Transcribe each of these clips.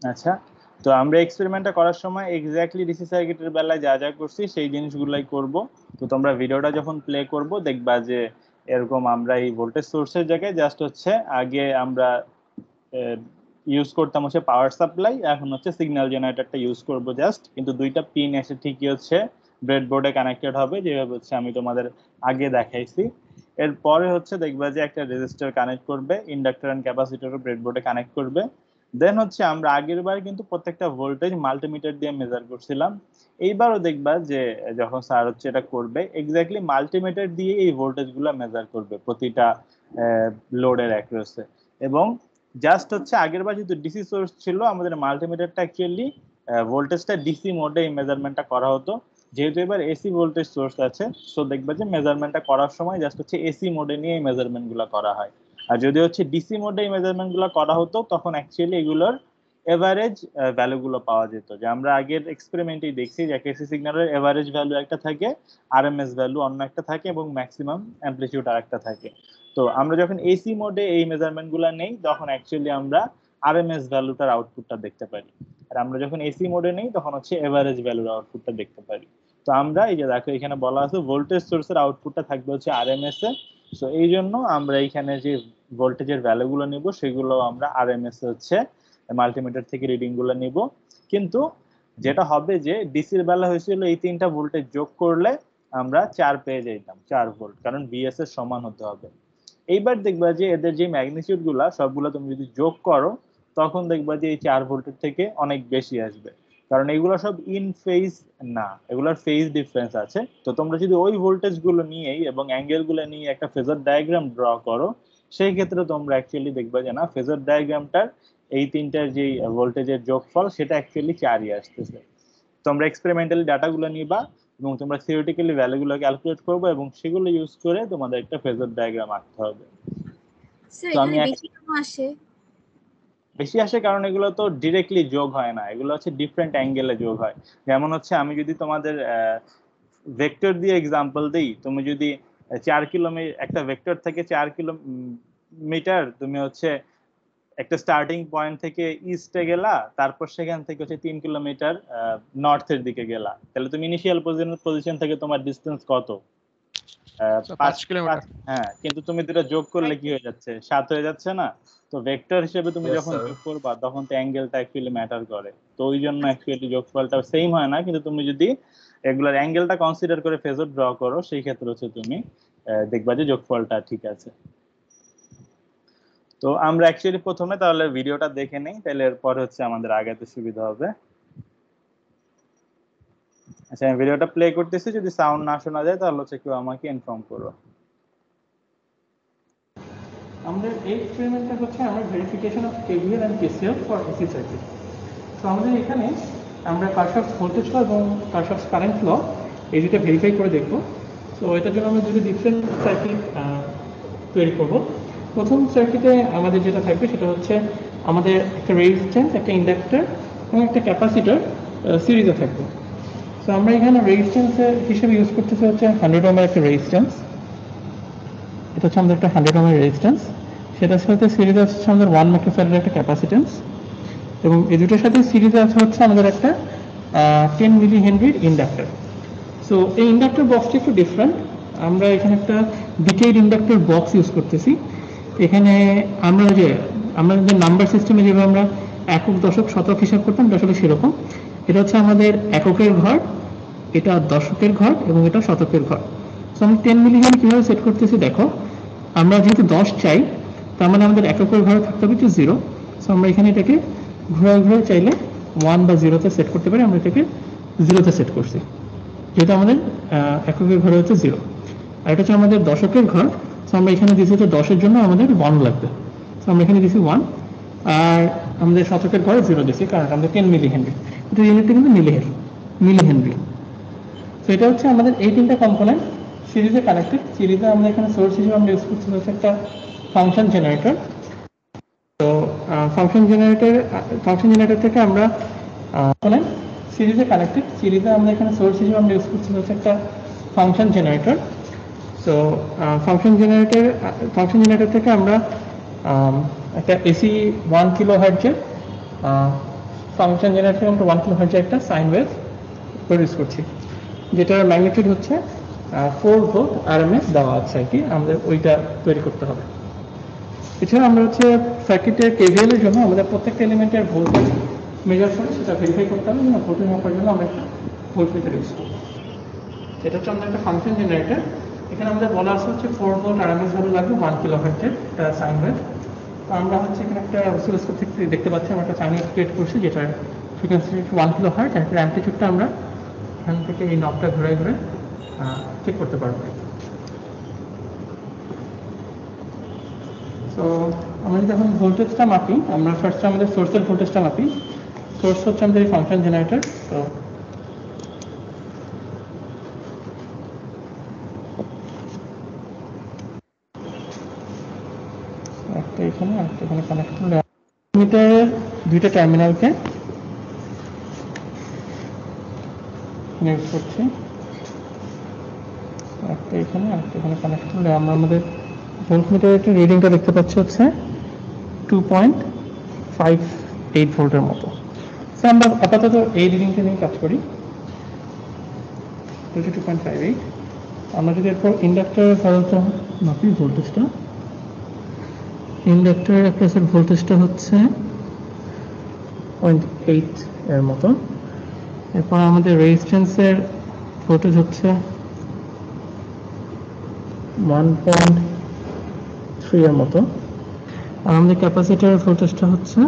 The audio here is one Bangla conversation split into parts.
আচ্ছা, তো আমরা এক্সপেরিমেন্টটা করার সময় এক্স্যাক্টলি ডিসি সার্কিটের বেলায় যা যা করছি সেই জিনিসগুলাই করব। তো তোমরা ভিডিওটা যখন প্লে করব দেখবা যে এরকম আমরা এই ভোল্টেজ সোর্সের জায়গায় জাস্ট হচ্ছে আগে আমরা ইউজ করতাম হচ্ছে পাওয়ার সাপ্লাই, এখন হচ্ছে সিগন্যাল জেনারেটরটা ইউজ করব জাস্ট, কিন্তু দুইটা পিন এসে ঠিকই হচ্ছে ব্রেডবোর্ডে কানেক্টেড হবে যেভাবে হচ্ছে আমি তোমাদের আগে দেখাইছি। এরপরে হচ্ছে দেখবা যে একটা রেজিস্টার কানেক্ট করবে, ইন্ডাক্টর এন্ড ক্যাপাসিটরও ব্রেডবোর্ডে কানেক্ট করবে। দেন হচ্ছে আমরা আগের বার কিন্তু প্রত্যেকটা ভোল্টেজ মাল্টিমিটার দিয়ে মেজার করছিলাম। এইবারও দেখবা যে যখন স্যার হচ্ছে এটা করবে এক্স্যাক্টলি মাল্টিমিটার দিয়ে এই ভোল্টেজ গুলা মেজার করবে প্রতিটা লোডের অ্যাক্রসে। এবং জাস্ট হচ্ছে আগের বার যেহেতু ডিসি সোর্স ছিল আমাদের মাল্টিমিটারটা অ্যাকচুয়ালি ভোল্টেজটা ডিসি মোডে এই মেজারমেন্টটা করা হতো। যেহেতু এবার এসি ভোল্টেজ সোর্স আছে, সো দেখবা যে মেজারমেন্টটা করার সময় জাস্ট হচ্ছে এসি মোডে নিয়ে এই মেজারমেন্ট গুলো করা হয়। আর যদি হচ্ছে ডিসি মোডে এই মেজারমেন্ট গুলো করা হতো তখন অ্যাকচুয়ালি এগুলোর এভারেজ ভ্যালু গুলো পাওয়া যেত। যে আমরা আগের এক্সপেরিমেন্টেই দেখছি যে এসি সিগন্যালের এভারেজ ভ্যালু একটা থাকে, আরএমএস ভ্যালু অন্য একটা থাকে এবং ম্যাক্সিমাম অ্যামপ্লিটিউড আরেকটা থাকে। তো আমরা যখন এসি মোডে এই মেজারমেন্ট গুলো নেই তখন অ্যাকচুয়ালি আমরা আরএমএস ভ্যালুটার আউটপুটটা দেখতে পারি। আর আমরা যখন এসি মোডে নেই তখন হচ্ছে এভারেজ ভ্যালুর আউটপুটটা দেখতে পারি। তো আমরা এই যে দেখো এখানে বলা আছে ভোল্টেজ সোর্সের আউটপুটটা থাকবে হচ্ছে আরএমএস এ। সো এই জন্য আমরা এইখানে যে ভোল্টেজের ভ্যালুগুলো নিব সেগুলো আমরা আরএমএস এ হচ্ছে মাল্টিমিটার থেকে রিডিং গুলো নিব। কিন্তু যেটা হবে যে ডিসির বেলা হয়েছিল এই তিনটা ভোল্টেজ যোগ করলে আমরা 4 পেয়ে যেতাম, 4 ভোল্ট, কারণ বিএস এর সমান হতে হবে। এইবার দেখবা যে এদের যে ম্যাগনিটিউড গুলা সবগুলো তুমি যদি যোগ করো তখন দেখবা যে এই 4 ভোল্টের থেকে অনেক বেশি আসবে, কারণ এগুলো সব ইন ফেজ না, এগুলোর ফেজ ডিফারেন্স আছে। তো তোমরা যদি ওই ভোল্টেজ গুলো নিয়েই এবং অ্যাঙ্গেল গুলো নিয়ে একটা ফেজার ডায়াগ্রাম ড্র করো সেই ক্ষেত্রে তোমরা অ্যাকচুয়ালি দেখবা যে না, ফেজার ডায়াগ্রামটার এই তিনটার যে ভোল্টেজের যোগফল সেটা অ্যাকচুয়ালি 4ই আসতেছে। তোমরা এক্সপেরিমেন্টালি ডাটাগুলো নিবা এবং তোমরা থিওরিটিক্যালি ভ্যালুগুলো ক্যালকুলেট করবে এবং সেগুলো ইউজ করে তোমাদের একটা ফেজার ডায়াগ্রাম আঁকতে হবে। স্যার তো এখানে আমি বেশি কেন আসে? বেশি আসে কারণ এগুলো তো ডিরেক্টলি যোগ হয় না, এগুলো হচ্ছে ডিফারেন্ট অ্যাঙ্গেলে যোগ হয়। যেমন হচ্ছে আমি যদি তোমাদের ভেক্টর দিয়ে এক্সাম্পল দিই, তুমি যদি 4 কিলোমিটার একটা ভেক্টর থেকে 4 কিলোমিটার তুমি হচ্ছে একটা স্টার্টিং পয়েন্ট থেকে ইস্টে গেলা, তারপর সেখান থেকে হচ্ছে 3 কিলোমিটার নর্থের দিকে গেলা, তাহলে তুমি ইনিশিয়াল পজিশন থেকে তোমার ডিস্টেন্স কত? 5 কিলোমিটার। হ্যাঁ, কিন্তু তুমি দুটো যোগ করলে কি হয়ে যাচ্ছে, 7 হয়ে যাচ্ছে না? তো ভেক্টর হিসেবে তুমি Yes, যখন sir. যোগ করবা তখন তো অ্যাঙ্গেলটা অ্যাকচুয়ালি ম্যাটার করে। তো ওই জন্য অ্যাকচুয়ালি যোগফলটা সেম হয় না, কিন্তু তুমি যদি এগুলার অ্যাঙ্গেলটা কনসিডার করে ফেজর ড্র করো সেই ক্ষেত্রে হচ্ছে তুমি দেখবা যে যোগফলটা ঠিক আছে। তো আমরা অ্যাকচুয়ালি প্রথমে তাহলে ভিডিওটা দেখে নেই, তাহলে এরপর হচ্ছে আমাদের আগাতে সুবিধা হবে। আচ্ছা, আমি ভিডিওটা প্লে করতেছি, যদি সাউন্ড না শোনা যায় তাহলে হচ্ছে কেউ আমাকে ইনফর্ম করো। আমাদের এই এক্সপেরিমেন্টটা হচ্ছে আমরা verification of KVL and KCL for AC circuit. তো আমাদের এখানে আমরা কারশফস ভোল্টেজ ল এবং কারশফস কারেন্ট ল এই দুটো ভেরিফাই করে দেখব। তো এটার জন্য আমরা দুটো ডিফারেন্ট সার্কিট তৈরি করব। প্রথম সার্কিটে আমাদের যেটা থাকবে সেটা হচ্ছে আমাদের একটা রেজিস্ট্যান্স, একটা ইন্ডাক্টর এবং একটা ক্যাপাসিটর সিরিজে থাকবে। তো আমরা এখানে রেজিস্ট্যান্সের হিসেবে ইউজ করতেছি হচ্ছে 100 ওহমের একটা রেজিস্ট্যান্স। এটা হচ্ছে আমাদের একটা 100 ওহমের রেজিস্ট্যান্স, সেটার সাথে সিরিজে আছে আমাদের 1 মাইক্রোফ্যারাডের একটা ক্যাপাসিটেন্স, এবং এই দুটোর সাথে সিরিজে আছে হচ্ছে আমাদের একটা 10 মিলি হেনরির ইন্ডাক্টর। সো এই ইন্ডাক্টর বক্সটা একটু ডিফারেন্ট। আমরা এখানে একটা ডিকেড ইন্ডাক্টর বক্স ইউজ করতেছি। এখানে আমরা যে নাম্বার সিস্টেমে যেভাবে আমরা একক, দশক, শতক হিসাব করতাম আসলে সেরকম। এটা হচ্ছে আমাদের এককের ঘর, এটা দশকের ঘর এবং এটা শতকের ঘর। সো আমি 10 মিলি হেনরি কীভাবে সেট করতেছি দেখো, আমরা যেহেতু 10 চাই তার মানে আমাদের এককের ঘরে থাকতে হবে 0। সো আমরা এখানে এটাকে ঘুরে চাইলে 1 বা 0-তে সেট করতে পারি। আমরা এটাকে 0-তে সেট করছি যেহেতু আমাদের এককের ঘরে হচ্ছে 0। আর এটা হচ্ছে আমাদের দশকের ঘর। সো আমরা এখানে দিয়েছি হচ্ছে 10-এর জন্য আমাদের 1 লাগবে। সো আমরা এখানে দিয়েছি 1। আর আমাদের শতকের ঘরে 0 দিয়েছি কারণ আমাদের 10 মিলি হেনরি, এটা ইউনিটটা কিন্তু মিলি হেনরি। তো এটা হচ্ছে আমাদের এই তিনটা কম্পোনেন্ট সিরিজে কানেক্টেড। সিরিজে আমরা এখানে সোর্স হিসেবে আমরা ইউজ করছি হচ্ছে একটা ফাংশন জেনারেটর। তো ফাংশন জেনারেটর থেকে আমরা সিরিজে কানেক্টেড, সিরিজে আমরা এখানে সোর্স হিসেবে আমরা ইউজ করছি হচ্ছে একটা function generator. So function generator থেকে আমরা একটা এসি 1 কিলো হার্টজের ফাংশন জেনারেটর আমরা 1 কিলোহার্টজ একটা সাইন ওয়েভ প্রডিউস করছি, যেটার ম্যাগনিটিউড হচ্ছে 4 ভোল্ট আরএমএস দেওয়া আছে আর কি, আমাদের ওইটা তৈরি করতে হবে। এছাড়া আমরা হচ্ছে সার্কিটের কেভিএল এর জন্য আমাদের প্রত্যেকটা এলিমেন্টের ভোল্টেজ মেজার করে সেটা ভেরিফাই করতে হবে, এবং ভোল্টেজ মাপার জন্য আমরা একটা ভোল্টমিটার ইউজ করব। এটা হচ্ছে আমাদের একটা ফাংশন জেনারেটর। এখানে আমাদের বলা আছে হচ্ছে 4 ভোল্ট আরএমএস ভ্যালু লাগবে 1 কিলোহার্টজের একটা সাইন ওয়েভ। তো আমরা হচ্ছে এখানে একটা অসিলোস্কোপ থেকে দেখতে পাচ্ছি আমরা একটা সাইন ওয়েভ ক্রিয়েট করছি, যেটার ফ্রিকোয়েন্সি 1 কিলোহার্টজ, আর অ্যাম্পলিটিউডটা আমরা এখান থেকে এই নবটা ঘুরে ঘুরে চেক করতে পারবো। তো আমরা যদি এখন ভোল্টেজটা মাপি, আমরা ফার্স্টে আমাদের সোর্সের ভোল্টেজটা মাপি। সোর্স হচ্ছে আমাদের এই ফাংশন জেনারেটর। তো একটা এখানে একটা এখানে কানেক্ট করলে মিটারের দুইটা টার্মিনালকে ইউজ করছি, একটা এখানে একটা এখানে কানেক্ট করলে আমরা আমাদের ভোল্টমিটারের রিডিংটা দেখতে পাচ্ছি হচ্ছে 2.58 ভোল্টের মতো। তো আমরা আপাতত এই রিডিংটা নিয়ে কাজ করি, 2.58। আমরা যদি এরপর ইন্ডাক্টরের ভ্যালুটা মাপি, ভোল্টেজটা, ইন্ডাক্টরের অ্যাক্রসের ভোল্টেজটা হচ্ছে 0.8 এর মতো। এরপর আমাদের রেজিস্ট্যান্সের ভোল্টেজ হচ্ছে 1.3 এর মতো, আর আমাদের ক্যাপাসিটরের ভোল্টেজটা হচ্ছে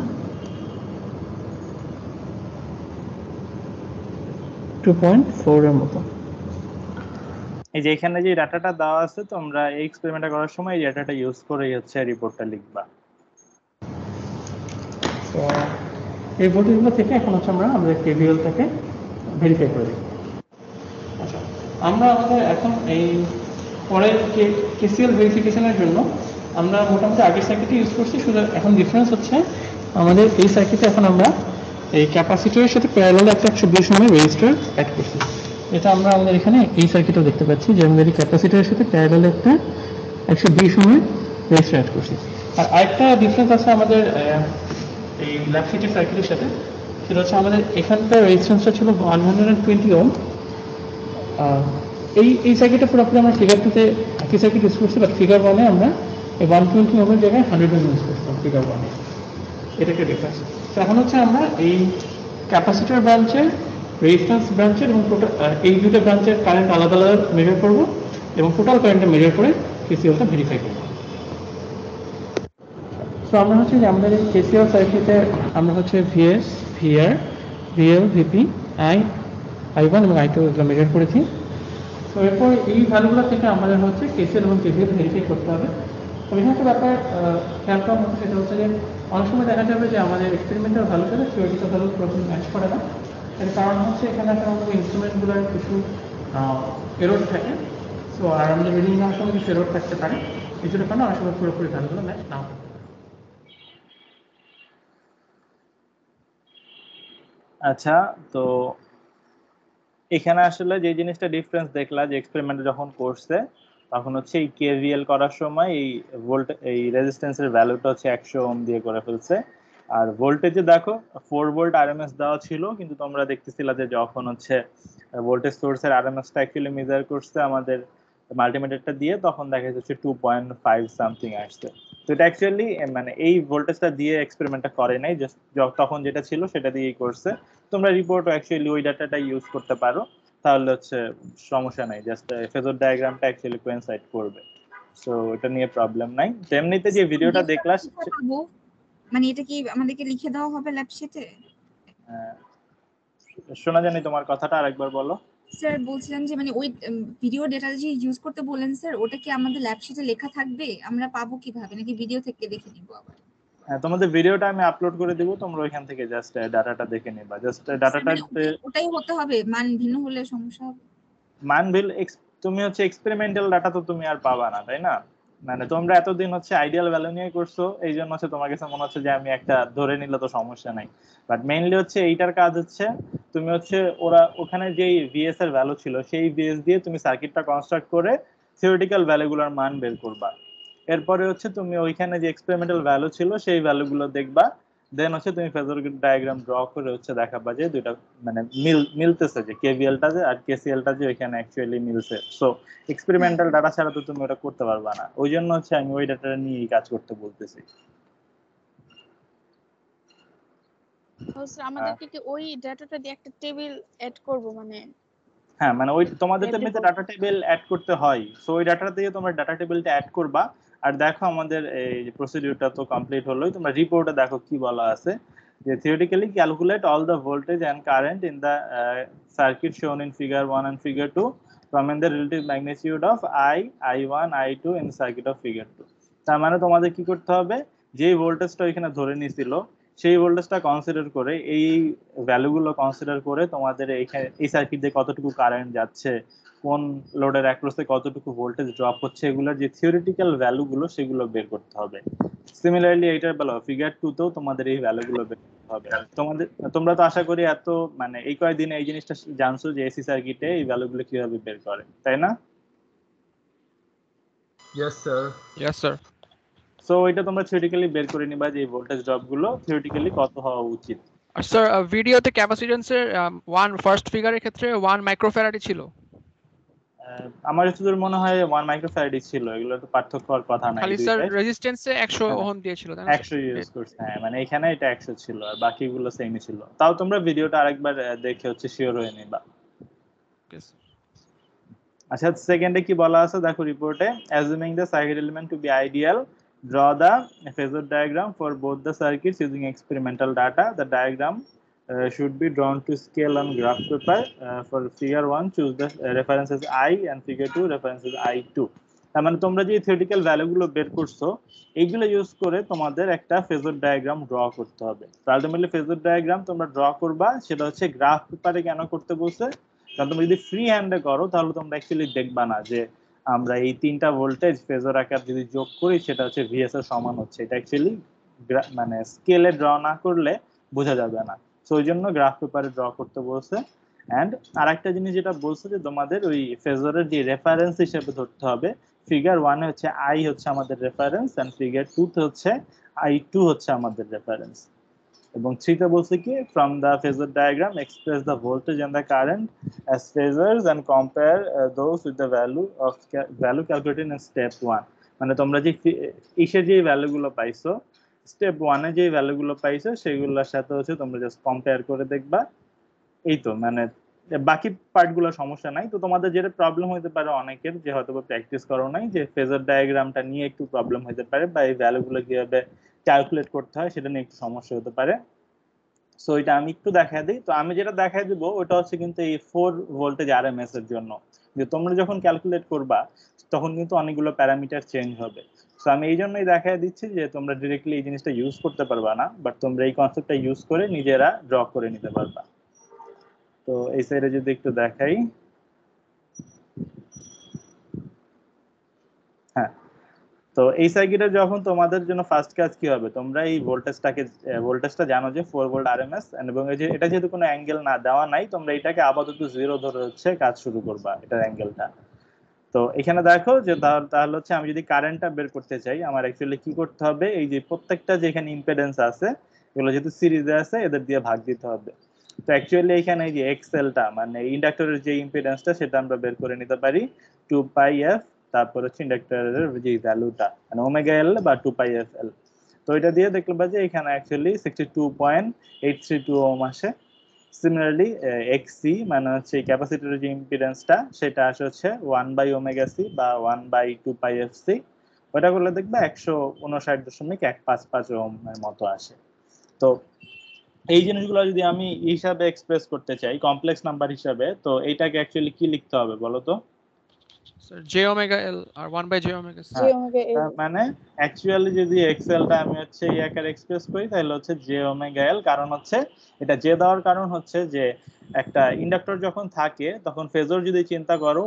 2.4 এর মতো। এই যে এখানে যে ডাটাটা দেওয়া আছে, তোমরা এই এক্সপেরিমেন্টটা করার সময় এই ডাটাটা ইউজ করেই হচ্ছে রিপোর্টটা লিখবা। তো এই ভোল্টেজগুলো থেকে এখন হচ্ছে আমরা আমাদের কেভিএলটাকে ভেরিফাই করে দিই। আচ্ছা, আমরা আমাদের এখন এই পরের কেসিএল ভেরিফিকেশনের জন্য আমরা মোটামুটি আগের সার্কিটে ইউজ করছি, শুধু এখন ডিফারেন্স হচ্ছে আমাদের এই সার্কিটে এখন আমরা এই ক্যাপাসিটরের সাথে প্যারালাল একটা 120 নামের রেজিস্টার অ্যাড করছি। এটা আমরা আমাদের এখানে এই সার্কিটেও দেখতে পাচ্ছি যে আমাদের এই ক্যাপাসিটরের সাথে প্যারালাল একটা 120 নামের রেজিস্টার অ্যাড করছি। আর আরেকটা ডিফারেন্স আছে আমাদের এই ল্যাব সিটের সার্কিটের সাথে, সেটা হচ্ছে আমাদের এখানকার রেজিস্ট্যান্সটা ছিল 120 ওহম। এই সার্কিটটা পুরোপুরি আমরা ফিগার 2তে একই সার্কিট ইউজ করছি, বাট ফিগার 1-এ আমরা এই 120 ওহমের জায়গায় 100 ওহম ইউজ করছিলাম ফিগার 1-এ। এটা একটা ডিফারেন্স। তো এখন হচ্ছে আমরা এই ক্যাপাসিটর ব্রাঞ্চের, রেজিস্ট্যান্স ব্রাঞ্চের এবং টোটাল এই দুটো ব্রাঞ্চের কারেন্ট আলাদা আলাদা মেজার করব, এবং টোটাল কারেন্টটা মেজার করে কেসিএলটা ভেরিফাই করব। তো আমরা হচ্ছে যে আমাদের এই কেসিএল সার্কিটে আমরা হচ্ছে VS, VR, VL, VP, I1 এবং I2 এগুলো মেজার করেছি। তো এরপর এই ভ্যালুগুলো থেকে আমাদের হচ্ছে কেসিএল এবং কেভিএল ভেরিফাই করতে হবে। তো এখানে একটা ব্যাপার খেয়াল করা হচ্ছে, সেটা হচ্ছে যে অনেক সময় দেখা যাবে যে আমাদের এক্সপেরিমেন্টাল ভ্যালুর সাথে থিওরিটিক্যাল ভ্যালু পুরোপুরি ম্যাচ করে না। এর কারণ হচ্ছে এখানে সাধারণত ইনস্ট্রুমেন্টগুলোর কিছু এরর থাকে। সো আর আমাদের রিডিং নেওয়ার সময় কিছু এরর থাকতে পারে, এই জন্য কারণে অনেক সময় পুরোপুরি ভ্যালুগুলো ম্যাচ নাও থাকে। আচ্ছা, তো এখানে আসলে যে জিনিসটা ডিফারেন্স দেখলা যে এক্সপেরিমেন্ট যখন করছে তখন হচ্ছে এই কেভিএল করার সময় এই রেজিস্ট্যান্সের ভ্যালুটা হচ্ছে 100 ওহম দিয়ে করে ফেলছে। আর ভোল্টেজে দেখো 4 ভোল্ট আরএমএস দেওয়া ছিল, কিন্তু তোমরা দেখতেছিলা যে যখন হচ্ছে ভোল্টেজ সোর্সের আরএমএসটা অ্যাকচুয়ালি মেজার করছে আমাদের মাল্টিমিটারটা দিয়ে, তখন দেখা যাচ্ছে 2.5 সামথিং আসছে। তো এটা অ্যাকচুয়ালি মানে এই ভোল্টেজটা দিয়ে এক্সপেরিমেন্টটা করে নাই, জাস্ট তখন যেটা ছিল সেটা দিয়েই করছে। তোমরা রিপোর্ট অ্যাকচুয়ালি ওই ডাটাটা ইউজ করতে পারো, তাহলে হচ্ছে সমস্যা নাই, জাস্ট ফেজর ডায়াগ্রামটা অ্যাকচুয়ালি কোইনসাইড করবে। সো এটা নিয়ে প্রবলেম নাই। এমনিতে যে ভিডিওটা দেখলা, মানে এটা কি আমাদেরকে লিখে দেওয়া হবে ল্যাব শিটে? শোনা জানি তোমার কথাটা আরেকবার বলো। স্যার বলছিলাম যে মানে ওই ভিডিও ডেটা যে ইউজ করতে বলেন স্যার, ওটা কি আমাদের ল্যাব শিটে লেখা থাকবে? আমরা পাবো কিভাবে, নাকি ভিডিও থেকে দেখে নিব আবার? হ্যাঁ, তোমাদের ভিডিওটা আমি আপলোড করে দিব, তোমরা ওইখান থেকে জাস্ট ডাটাটা দেখে নিবা। জাস্ট ডাটাটা ওটাই হতে হবে, মান ভিন্ন হলে সমস্যা হবে? মানবিল তুমি হচ্ছে এক্সপেরিমেন্টাল ডাটা তো তুমি আর পাবা না, তাই না? মানে তোমরা এতদিন হচ্ছে আইডিয়াল ভ্যালু নিয়ে করছো, এই জন্য হচ্ছে তোমার কাছে মনে হচ্ছে যে আমি একটা ধরে নিলে তো সমস্যা নাই। বাট মেইনলি হচ্ছে এইটার কাজ হচ্ছে তুমি হচ্ছে ওখানে যেই ভিএস এর ভ্যালু ছিল সেই ভিএস দিয়ে তুমি সার্কিটটা কনস্ট্রাক্ট করে থিওরিটিক্যাল ভ্যালুগুলোর মান বের করবা। এরপরে হচ্ছে তুমি ওইখানে যে এক্সপেরিমেন্টাল ভ্যালু ছিল সেই ভ্যালুগুলো দেখবা, দেন হচ্ছে তুমি ফেজর ডায়াগ্রাম ড্র করে হচ্ছে দেখাবা যে দুইটা মানে মিলতেছে, যে কেভিএলটা যে আর কেসিএলটা যে ওইখানে অ্যাকচুয়ালি মিলছে। সো এক্সপেরিমেন্টাল ডাটা ছাড়া তো তুমি ওটা করতে পারবা না, ওই জন্য হচ্ছে আমি ওই ডাটা নিয়েই কাজ করতে বলতেছি। আমাদেরকে কি ওই ডাটাটা দিয়ে একটা টেবিল এড করব মানে? হ্যাঁ, মানে ওই তোমাদের তো এমনিতে ডাটা টেবিল অ্যাড করতে হয়, সো ওই ডাটা দিয়ে তোমরা ডাটা টেবিলটা অ্যাড করবা। আর দেখো আমাদের এই প্রসিডিউরটা তো কমপ্লিট হলোই, তোমরা রিপোর্টে দেখো কি বলা আছে যে theoretically calculate all the voltage and current in the circuit shown in figure 1 and figure 2 from the relative magnitude of I1, I2 in the circuit of figure 2। তার মানে তোমাদের কি করতে হবে, যেই ভোল্টেজটা এখানে ধরে নিছিল সেই ভোল্টেজটা কনসিডার করে, এই ভ্যালুগুলো কনসিডার করে তোমাদের এইখানে এই সার্কিট দিয়ে কতটুকু কারেন্ট যাচ্ছে, কোন লোডের অ্যাক্রসে কতটুকু ভোল্টেজ ড্রপ হচ্ছে, এগুলোর যে থিওরিটিক্যাল ভ্যালুগুলো সেগুলো বের করতে হবে। সিমিলারলি এইটার বেলা ফিগার 2 তেও তোমাদের এই ভ্যালুগুলো বের করতে হবে। তোমরা তো আশা করি এত মানে এই কয়েকদিনে এই জিনিসটা জানছো যে এসি সার্কিটে এই ভ্যালুগুলো কিভাবে বের করে, তাই না? Yes sir, yes sir. So এটা তোমরা থিওরিটিক্যালি বের করে নিবা যে এই ভোল্টেজ ড্রপগুলো থিওরিটিক্যালি কত হওয়া উচিত। আর স্যার ভিডিওতে ক্যাপাসিট্যান্সের 1 ফার্স্ট ফিগারের ক্ষেত্রে 1 মাইক্রোফ্যারাড ছিল। আমার যতদূর মনে হয় 1 মাইক্রোফ্যারাড ছিল, এগুলো তো পার্থক্য হওয়ার কথা নাই। খালি স্যার রেজিস্ট্যান্সে 100 ওহম দিয়েছিল, তাই না? 100 ইউজ করছে, হ্যাঁ মানে এখানে এটা 100 ছিল আর বাকিগুলো সেমই ছিল। তাও তোমরা ভিডিওটা আরেকবার দেখে হচ্ছে শিওর হয়ে নিবা। আচ্ছা, সেকেন্ডে কি বলা আছে দেখো রিপোর্টে, assuming the circuit element to be ideal, draw the phasor diagram for both the circuits using experimental data. The diagram should be drawn to scale on graph paper. For figure 1 choose the references I and figure 2 references I2. তার মানে তোমরা যে থিওরিটিক্যাল ভ্যালুগুলো বের করছো এইগুলো ইউজ করে তোমাদের একটা ফেজর ডায়াগ্রাম ড্র করতে হবে। আলটিমেটলি ফেজর ডায়াগ্রাম তোমরা ড্র করবা, সেটা হচ্ছে গ্রাফ পেপারে কেন করতে বলছে, কারণ তুমি যদি ফ্রি হ্যান্ডে করো তাহলে তোমরা অ্যাকচুয়ালি দেখবা না যে আমরা এই তিনটা ভোল্টেজ ফেজর আকার যদি যোগ করি সেটা হচ্ছে ভিএস এর সমান হচ্ছে, এটা অ্যাকচুয়ালি মানে স্কেলে ড্র না করলে বোঝা যাবে না। সো ওই জন্য গ্রাফ পেপারে ড্র করতে বলছে। অ্যান্ড আরেকটা জিনিস যেটা বলছে যে তোমাদের ওই ফেজরের যে রেফারেন্স হিসেবে ধরতে হবে, ফিগার 1 এ হচ্ছে আই হচ্ছে আমাদের রেফারেন্স এন্ড ফিগার 2 তে হচ্ছে I2 হচ্ছে আমাদের রেফারেন্স। এবং 3 তে বলছে কি from the phasor diagram express the voltage and the current as phasors and compare those with the value calculated in step 1। মানে তোমরা যে ইসে যে ভ্যালুগুলো পাইছো স্টেপ 1 এ যে ভ্যালুগুলো পাইছো সেগুলোর সাথে হচ্ছে তোমরা জাস্ট কম্পেয়ার করে দেখবা। এই তো মানে বাকি পার্টগুলো সমস্যা নাই। তো তোমাদের যেটা প্রবলেম হতে পারে অনেকের যে হয়তো প্র্যাকটিস করো নাই, যে ফেজর ডায়াগ্রামটা নিয়ে একটু প্রবলেম হতে পারে বা এই ভ্যালুগুলো কিভাবে ক্যালকুলেট করতে হয় সেটা নিয়ে একটু সমস্যা হতে পারে। সো এটা আমি একটু দেখাই দিই। তো আমি যেটা দেখাই দিব ওটা হচ্ছে কিন্তু এই 4 ভোল্টেজ আরএমএস এর জন্য, যে তোমরা যখন ক্যালকুলেট করবা তখন কিন্তু অনেকগুলো প্যারামিটার চেঞ্জ হবে। সো আমি এই জন্যই দেখাই দিচ্ছি যে তোমরা ডিরেক্টলি এই জিনিসটা ইউজ করতে পারবা না, বাট তোমরা এই কনসেপ্টটা ইউজ করে নিজেরা ড্র করে নিতে পারবা। তো এই সাইডে যদি একটু দেখাই, হ্যাঁ তো এই সার্কিটে যখন তোমাদের জন্য ফার্স্ট কাজ কি হবে, তোমরা এই ভোল্টেজটা জানো যে 4 ভোল্ট আরএমএস, এবং এই যে এটা যেহেতু কোনো অ্যাঙ্গেল না দেওয়া নাই তোমরা এটাকে আপাতত 0 ধরে হচ্ছে কাজ শুরু করবা এটার অ্যাঙ্গেলটা। তো এখানে দেখো যে তাহলে হচ্ছে আমি যদি কারেন্টটা বের করতে চাই আমার অ্যাকচুয়ালি কি করতে হবে, এই যে প্রত্যেকটা যে এখানে ইম্পিডেন্স আছে এগুলো যেহেতু সিরিজে আছে এদের দিয়ে ভাগ দিতে হবে। তো অ্যাকচুয়ালি এখানে এই যে এক্সএলটা মানে ইন্ডাক্টরের যে ইম্পিডেন্সটা সেটা আমরা বের করে নিতে পারি 2 পাই এফ, তারপর হচ্ছে ইন্ডাক্টরের যে ভ্যালুটা মানে ওমেগা এল বা 2 পাই এফ এল। তো এটা দিয়ে দেখলাম যে এখানে অ্যাকচুয়ালি 62.832 ওহম আসে। সিমিলারলি এক্সসি মানে হচ্ছে ক্যাপাসিটরের যে ইম্পিডেন্সটা সেটা আসে হচ্ছে 1 বাই ওমেগা সি বা 1 বাই 2 পাই এফ সি। ওটা করলে দেখবে 159.155 ওহম এর মতো আসে। তো এই জিনিসগুলো যদি আমি হিসাবে এক্সপ্রেস করতে চাই কমপ্লেক্স নাম্বার হিসাবে, তো এইটাকে অ্যাকচুয়ালি কি লিখতে হবে বলো তো? Sir j omega L R 1 by j omega C. মানে অ্যাকচুয়ালি যদি এক্সএলটা আমি হচ্ছে এই আকারে এক্সপ্রেস করি তাহলে হচ্ছে জে ওমেগা এল, কারণ হচ্ছে এটা জে দেওয়ার কারণ হচ্ছে যে একটা ইন্ডাক্টর যখন থাকে তখন ফেজর যদি চিন্তা করো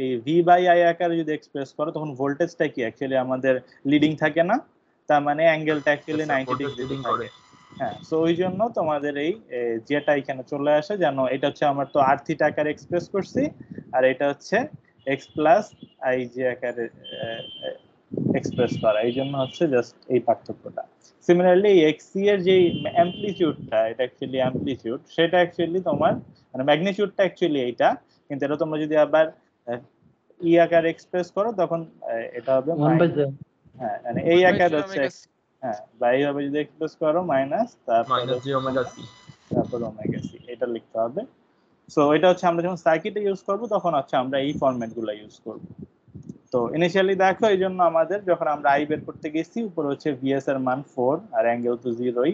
এই ভি বাই আই আকারে যদি এক্সপ্রেস করো তখন ভোল্টেজটা কি অ্যাকচুয়ালি আমাদের লিডিং থাকে না, তার মানে অ্যাঙ্গেলটা অ্যাকচুয়ালি 90 ডিগ্রি থাকে। হ্যাঁ, সো ওই জন্য তোমাদের এই যেটা এখানে চলে আসে যেন এটা হচ্ছে আমার তো আর থিটা আকারে এক্সপ্রেস করছি আর এটা হচ্ছে এক্স প্লাস আই জে আকারে এক্সপ্রেস করা, এই জন্য হচ্ছে জাস্ট এই পার্থক্যটা। সিমিলারলি এক্সি এর যে অ্যামপ্লিটিউডটা, এটা অ্যাকচুয়ালি অ্যামপ্লিটিউড, সেটা অ্যাকচুয়ালি তোমার মানে ম্যাগনিটিউডটা অ্যাকচুয়ালি এইটা, কিন্তু এটা তোমরা যদি আবার ই আকারে এক্সপ্রেস করো তখন এটা হবে 1/z হ্যাঁ মানে এই 1/3 আকারে হচ্ছে ওমেগা সি। হ্যাঁ বা এইভাবে যদি এক্সপ্রেস করো মাইনাস -j⍵c। তারপর ওমেগা সি, এটা লিখতে হবে। সো এটা হচ্ছে আমরা যখন সার্কিটে ইউজ করব তখন হচ্ছে আমরা এই ফরম্যাটগুলো ইউজ করব। তো ইনিশিয়ালি দেখো এই জন্য আমাদের যখন আমরা আই বের করতে গেছি উপরে হচ্ছে ভিএস এর মান 4 আর অ্যাঙ্গেল তো 0ই,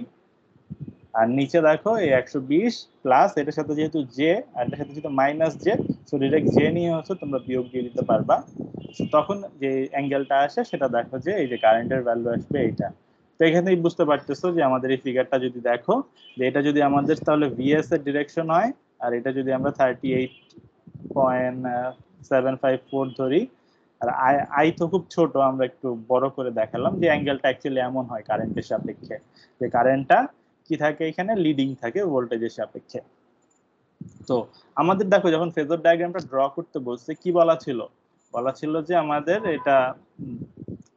আর নিচে দেখো এই 120 প্লাস এটার সাথে যেহেতু জে আর এটার সাথে যেহেতু minus J, so direct J নিয়ে হচ্ছে তোমরা বিয়োগ দিয়ে দিতে পারবা। তখন যে অ্যাঙ্গেলটা আসে সেটা দেখো যে এই যে কারেন্টের ভ্যালু আসবে এইটা। তো এখানেই বুঝতে পারতেছো যে আমাদের এই ফিগারটা যদি দেখো যে এটা যদি আমাদের তাহলে ভিএস এর ডিরেকশন হয়, আর এটা যদি আমরা 38.754 ধরি, আর আই তো খুব ছোট, আমরা একটু বড় করে দেখালাম যে অ্যাঙ্গেলটা অ্যাকচুয়ালি এমন হয় কারেন্টের সাপেক্ষে, যে কারেন্টটা কি থাকে এখানে লিডিং থাকে ভোল্টেজের সাপেক্ষে। তো আমাদের দেখো যখন ফেজর ডায়াগ্রামটা ড্র করতে বলছে কি বলা ছিল, বলা ছিল যে আমাদের এটা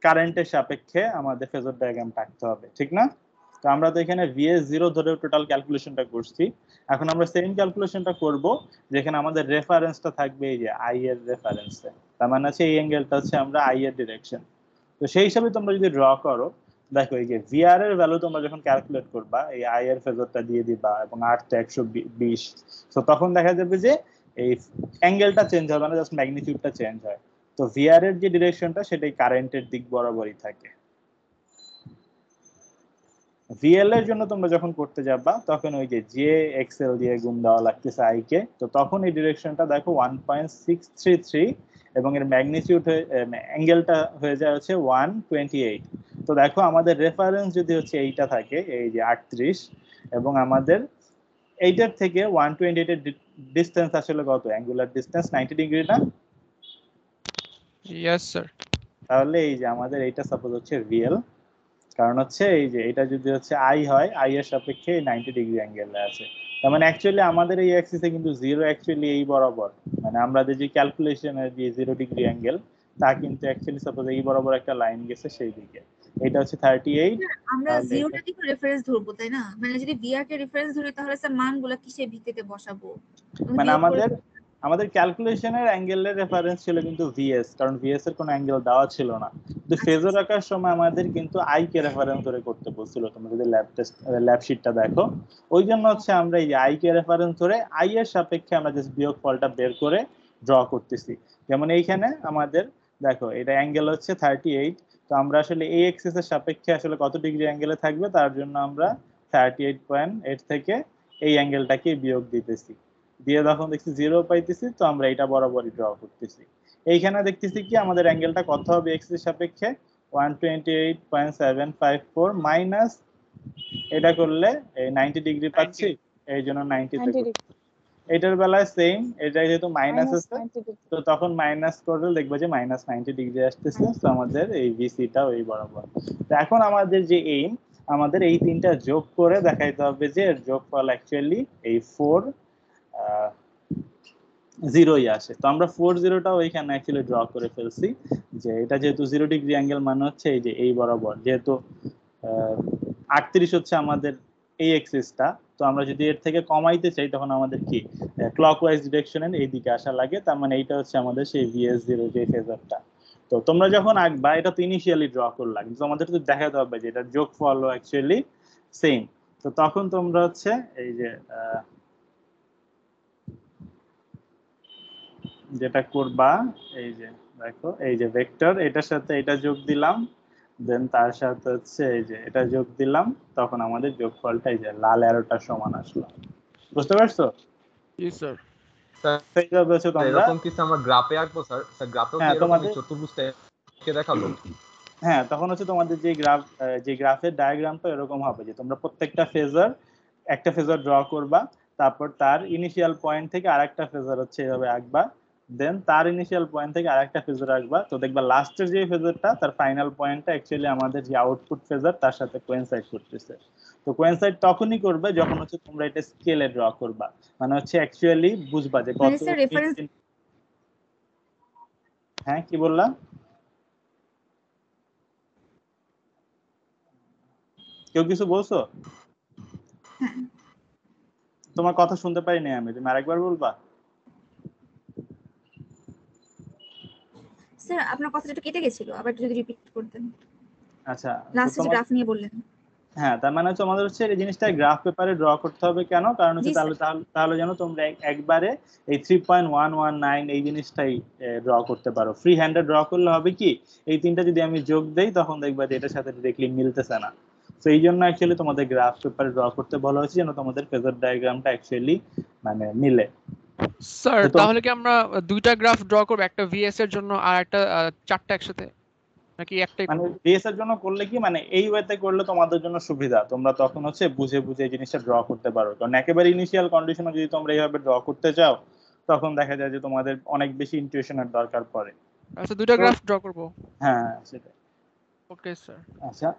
কারেন্টের সাপেক্ষে আমাদের ফেজর ডায়াগ্রাম আঁকতে হবে, ঠিক না? তো আমরা তো এখানে VS0 ধরে টোটাল ক্যালকুলেশনটা করছি। এখন আমরা সেম ক্যালকুলেশনটা করব যেখানে আমাদের রেফারেন্সটা থাকবে এই যে আই এর রেফারেন্সে, তার মানে আছে এই অ্যাঙ্গেলটা হচ্ছে আমরা আই এর ডিরেকশন। তো সেই হিসাবে তোমরা যদি ড্র করো দেখো এই যে ভিআর এর ভ্যালু তোমরা যখন ক্যালকুলেট করবা এই আই এর ফেজরটা দিয়ে দিবা এবং আর তো 120, তো তখন দেখা যাবে যে এই অ্যাঙ্গেলটা চেঞ্জ হবে না, জাস্ট ম্যাগনিটিউডটা চেঞ্জ হয়। তো ভিআর এর যে ডিরেকশনটা সেটাই কারেন্টের দিক বরাবরই থাকে। ভিএল এর জন্য তোমরা যখন করতে যাবা তখন ওই যে জে এক্সএল দিয়ে গুণ দেওয়া লাগতেছে আই কে, তো তখন এই ডিরেকশনটা দেখো 1.633 এবং এর ম্যাগনিটিউড অ্যাঙ্গেলটা হয়ে যায় হচ্ছে 128। তো দেখো আমাদের রেফারেন্স যদি হচ্ছে এইটা থাকে এই যে 38 এবং আমাদের এইটার থেকে 128 এর ডিসটেন্স আসলে কত, অ্যাঙ্গুলার ডিসটেন্স 90 ডিগ্রি না? Yes sir. তাহলে এই যে আমাদের এইটা সাপোজ হচ্ছে ভিএল, কারণ হচ্ছে এই যে এটা যদি হচ্ছে আই হয় আই এর সাপেক্ষে 90 ডিগ্রি অ্যাঙ্গেলে আছে, তার মানে অ্যাকচুয়ালি আমাদের এই অ্যাক্সিসে কিন্তু জিরো অ্যাকচুয়ালি এই বরাবর, মানে আমরা যে ক্যালকুলেশনের যে 0 ডিগ্রি অ্যাঙ্গেল তা কিন্তু অ্যাকচুয়ালি সাপোজ এই বরাবর একটা লাইন গেছে সেই দিকে, এটা হচ্ছে 38। আমরা জিরোটা দিকে রেফারেন্স ধরবো তাই না? মানে যদি ভিআর কে রেফারেন্স ধরি তাহলে স্যার মানগুলো কিসের ভিত্তিতে বসাবো? মানে আমাদের ক্যালকুলেশনের অ্যাঙ্গেলের রেফারেন্স ছিল কিন্তু ভিএস, কারণ ভিএস এর কোনো অ্যাঙ্গেল দেওয়া ছিল না, কিন্তু ফেজর আঁকার সময় আমাদের কিন্তু আই কে রেফারেন্স ধরে করতে বলছিল, তোমরা যদি ল্যাব শিটটা দেখো ওই জন্য হচ্ছে আমরা এই যে আই কে রেফারেন্স ধরে আই এর সাপেক্ষে আমরা জাস্ট বিয়োগফলটা বের করে ড্র করতেছি। যেমন এইখানে আমাদের দেখো এটা অ্যাঙ্গেল হচ্ছে 38, তো আমরা আসলে এই এক্সিস এর সাপেক্ষে আসলে কত ডিগ্রি অ্যাঙ্গেলে থাকবে তার জন্য আমরা 38.8 থেকে এই অ্যাঙ্গেলটাকে বিয়োগ দিতেছি, দিয়ে যখন দেখছি 0 পাইতেছি তো আমরা এটা বরাবরই ড্র করতেছি। এইখানে দেখতেছি কি আমাদের অ্যাঙ্গেলটা কত হবে এক্স এর সাপেক্ষে 128.754 মাইনাস এটা করলে এই 90 ডিগ্রি পাচ্ছি, এই জন্য 90 তে এটার বেলায় সেম, এটা যেহেতু মাইনাস আছে তো তখন মাইনাস করলে দেখবে যে মাইনাস 90 ডিগ্রি আসতেছে, তো আমাদের এই ভিসিটা ওই বরাবর। তো এখন আমাদের যে এইম আমাদের এই তিনটা যোগ করে দেখাইতে হবে যে এর যোগফল অ্যাকচুয়ালি এই 4 0ই আসে। তো আমরা 40টাও এখানে অ্যাকচুয়ালি ড্র করে ফেলছি, যে এটা যেহেতু 0 ডিগ্রি অ্যাঙ্গেল মানে হচ্ছে এই যে এই বরাবর, যেহেতু 38 হচ্ছে আমাদের এই এক্সিসটা, তো আমরা যদি এর থেকে কমাইতে চাই তখন আমাদের কি ক্লকওয়াইজ ডিরেকশনের এই দিকে আসা লাগে, তার মানে এইটা হচ্ছে আমাদের সেই VS0 যে ফেজারটা। তো তোমরা যখন আঁকবা এটা তো ইনিশিয়ালি ড্র করলা, কিন্তু আমাদের তো দেখাতে হবে যে এটা যোগফল অ্যাকচুয়ালি সেম। তো তখন তোমরা হচ্ছে এই যে যেটা করবা এই যে দেখো এই যে ভেক্টর এটার সাথে এটা যোগ দিলাম, দেন তার সাথে হচ্ছে এই যে এটা যোগ দিলাম, তখন আমাদের যোগফলটা এই যে লাল অ্যারোটা সমান আসলো। বুঝতে পারছো? জি স্যার। এইভাবে হচ্ছে তোমরা এরকম কিছু আমরা গ্রাফে আঁকবো স্যার, স্যার গ্রাফেও কি এরকম চতুর্ভুজটা কে দেখালো? হ্যাঁ তখন হচ্ছে তোমাদের যে গ্রাফের ডায়াগ্রামটা এরকম হবে যে তোমরা প্রত্যেকটা ফেজার একটা ফেজার ড্র করবা, তারপর তার ইনিশিয়াল পয়েন্ট থেকে আরেকটা ফেজার হচ্ছে এইভাবে আঁকবা, দেন তার ইনিশিয়াল পয়েন্ট থেকে আরেকটা ফেজার আঁকবা, তো দেখবা লাস্টের যে ফেজারটা তার ফাইনাল পয়েন্টটা অ্যাকচুয়ালি আমাদের যে আউটপুট ফেজার তার সাথে কোইনসাইড করতেছে। তো কোইনসাইড তখনই করবে যখন হচ্ছে তোমরা এটা স্কেলে ড্র করবা, মানে হচ্ছে অ্যাকচুয়ালি বুঝবা যে কত। হ্যাঁ কি বললা? কেউ কিছু বলছো? হ্যাঁ তোমার কথা শুনতে পারিনি আমি, তুমি আরেকবার বলবা? স্যার আপনার কথাটা একটু কেটে গেছিল, আবার একটু যদি রিপিট করতেন। আচ্ছা, তো লাস্টে যে তোমার, গ্রাফ নিয়ে বললেন। হ্যাঁ তার মানে হচ্ছে আমাদের হচ্ছে এই জিনিসটা গ্রাফ পেপারে ড্র করতে হবে। কেন? কারণ হচ্ছে জি তাহলে স্যার। তাহলে তাহলে যেন তোমরা একবারে এই 3.119 এই জিনিসটাই ড্র করতে পারো। ফ্রি হ্যান্ডে ড্র করলে হবে কি, এই তিনটা যদি আমি যোগ দেই তখন দেখবা যে এটার সাথে ডিরেক্টলি মিলতেছে না। তো এই জন্য অ্যাকচুয়ালি তোমাদের গ্রাফ পেপারে ড্র করতে বলা হয়েছে, যেন তোমাদের ফেজার ডায়াগ্রামটা অ্যাকচুয়ালি মানে মিলে। স্যার তো তাহলে কি আমরা দুইটা গ্রাফ ড্র করব, একটা ভিএস এর জন্য আর একটা চারটা একসাথে, নাকি একটাই মানে করব? ডিএস এর জন্য করলে কি, মানে এই ওয়েতে করলে তোমাদের জন্য সুবিধা, তোমরা তখন হচ্ছে বুঝে বুঝে এই জিনিসটা ড্র করতে পারো। কারণ একেবারে ইনিশিয়াল কন্ডিশনে যদি তোমরা এইভাবে ড্র করতে চাও তখন দেখা যায় যে তোমাদের অনেক বেশি ইনটিউশনের দরকার পড়ে। আচ্ছা দুইটা তো গ্রাফ ড্র করব। হ্যাঁ সেটাই। Okay sir. আচ্ছা,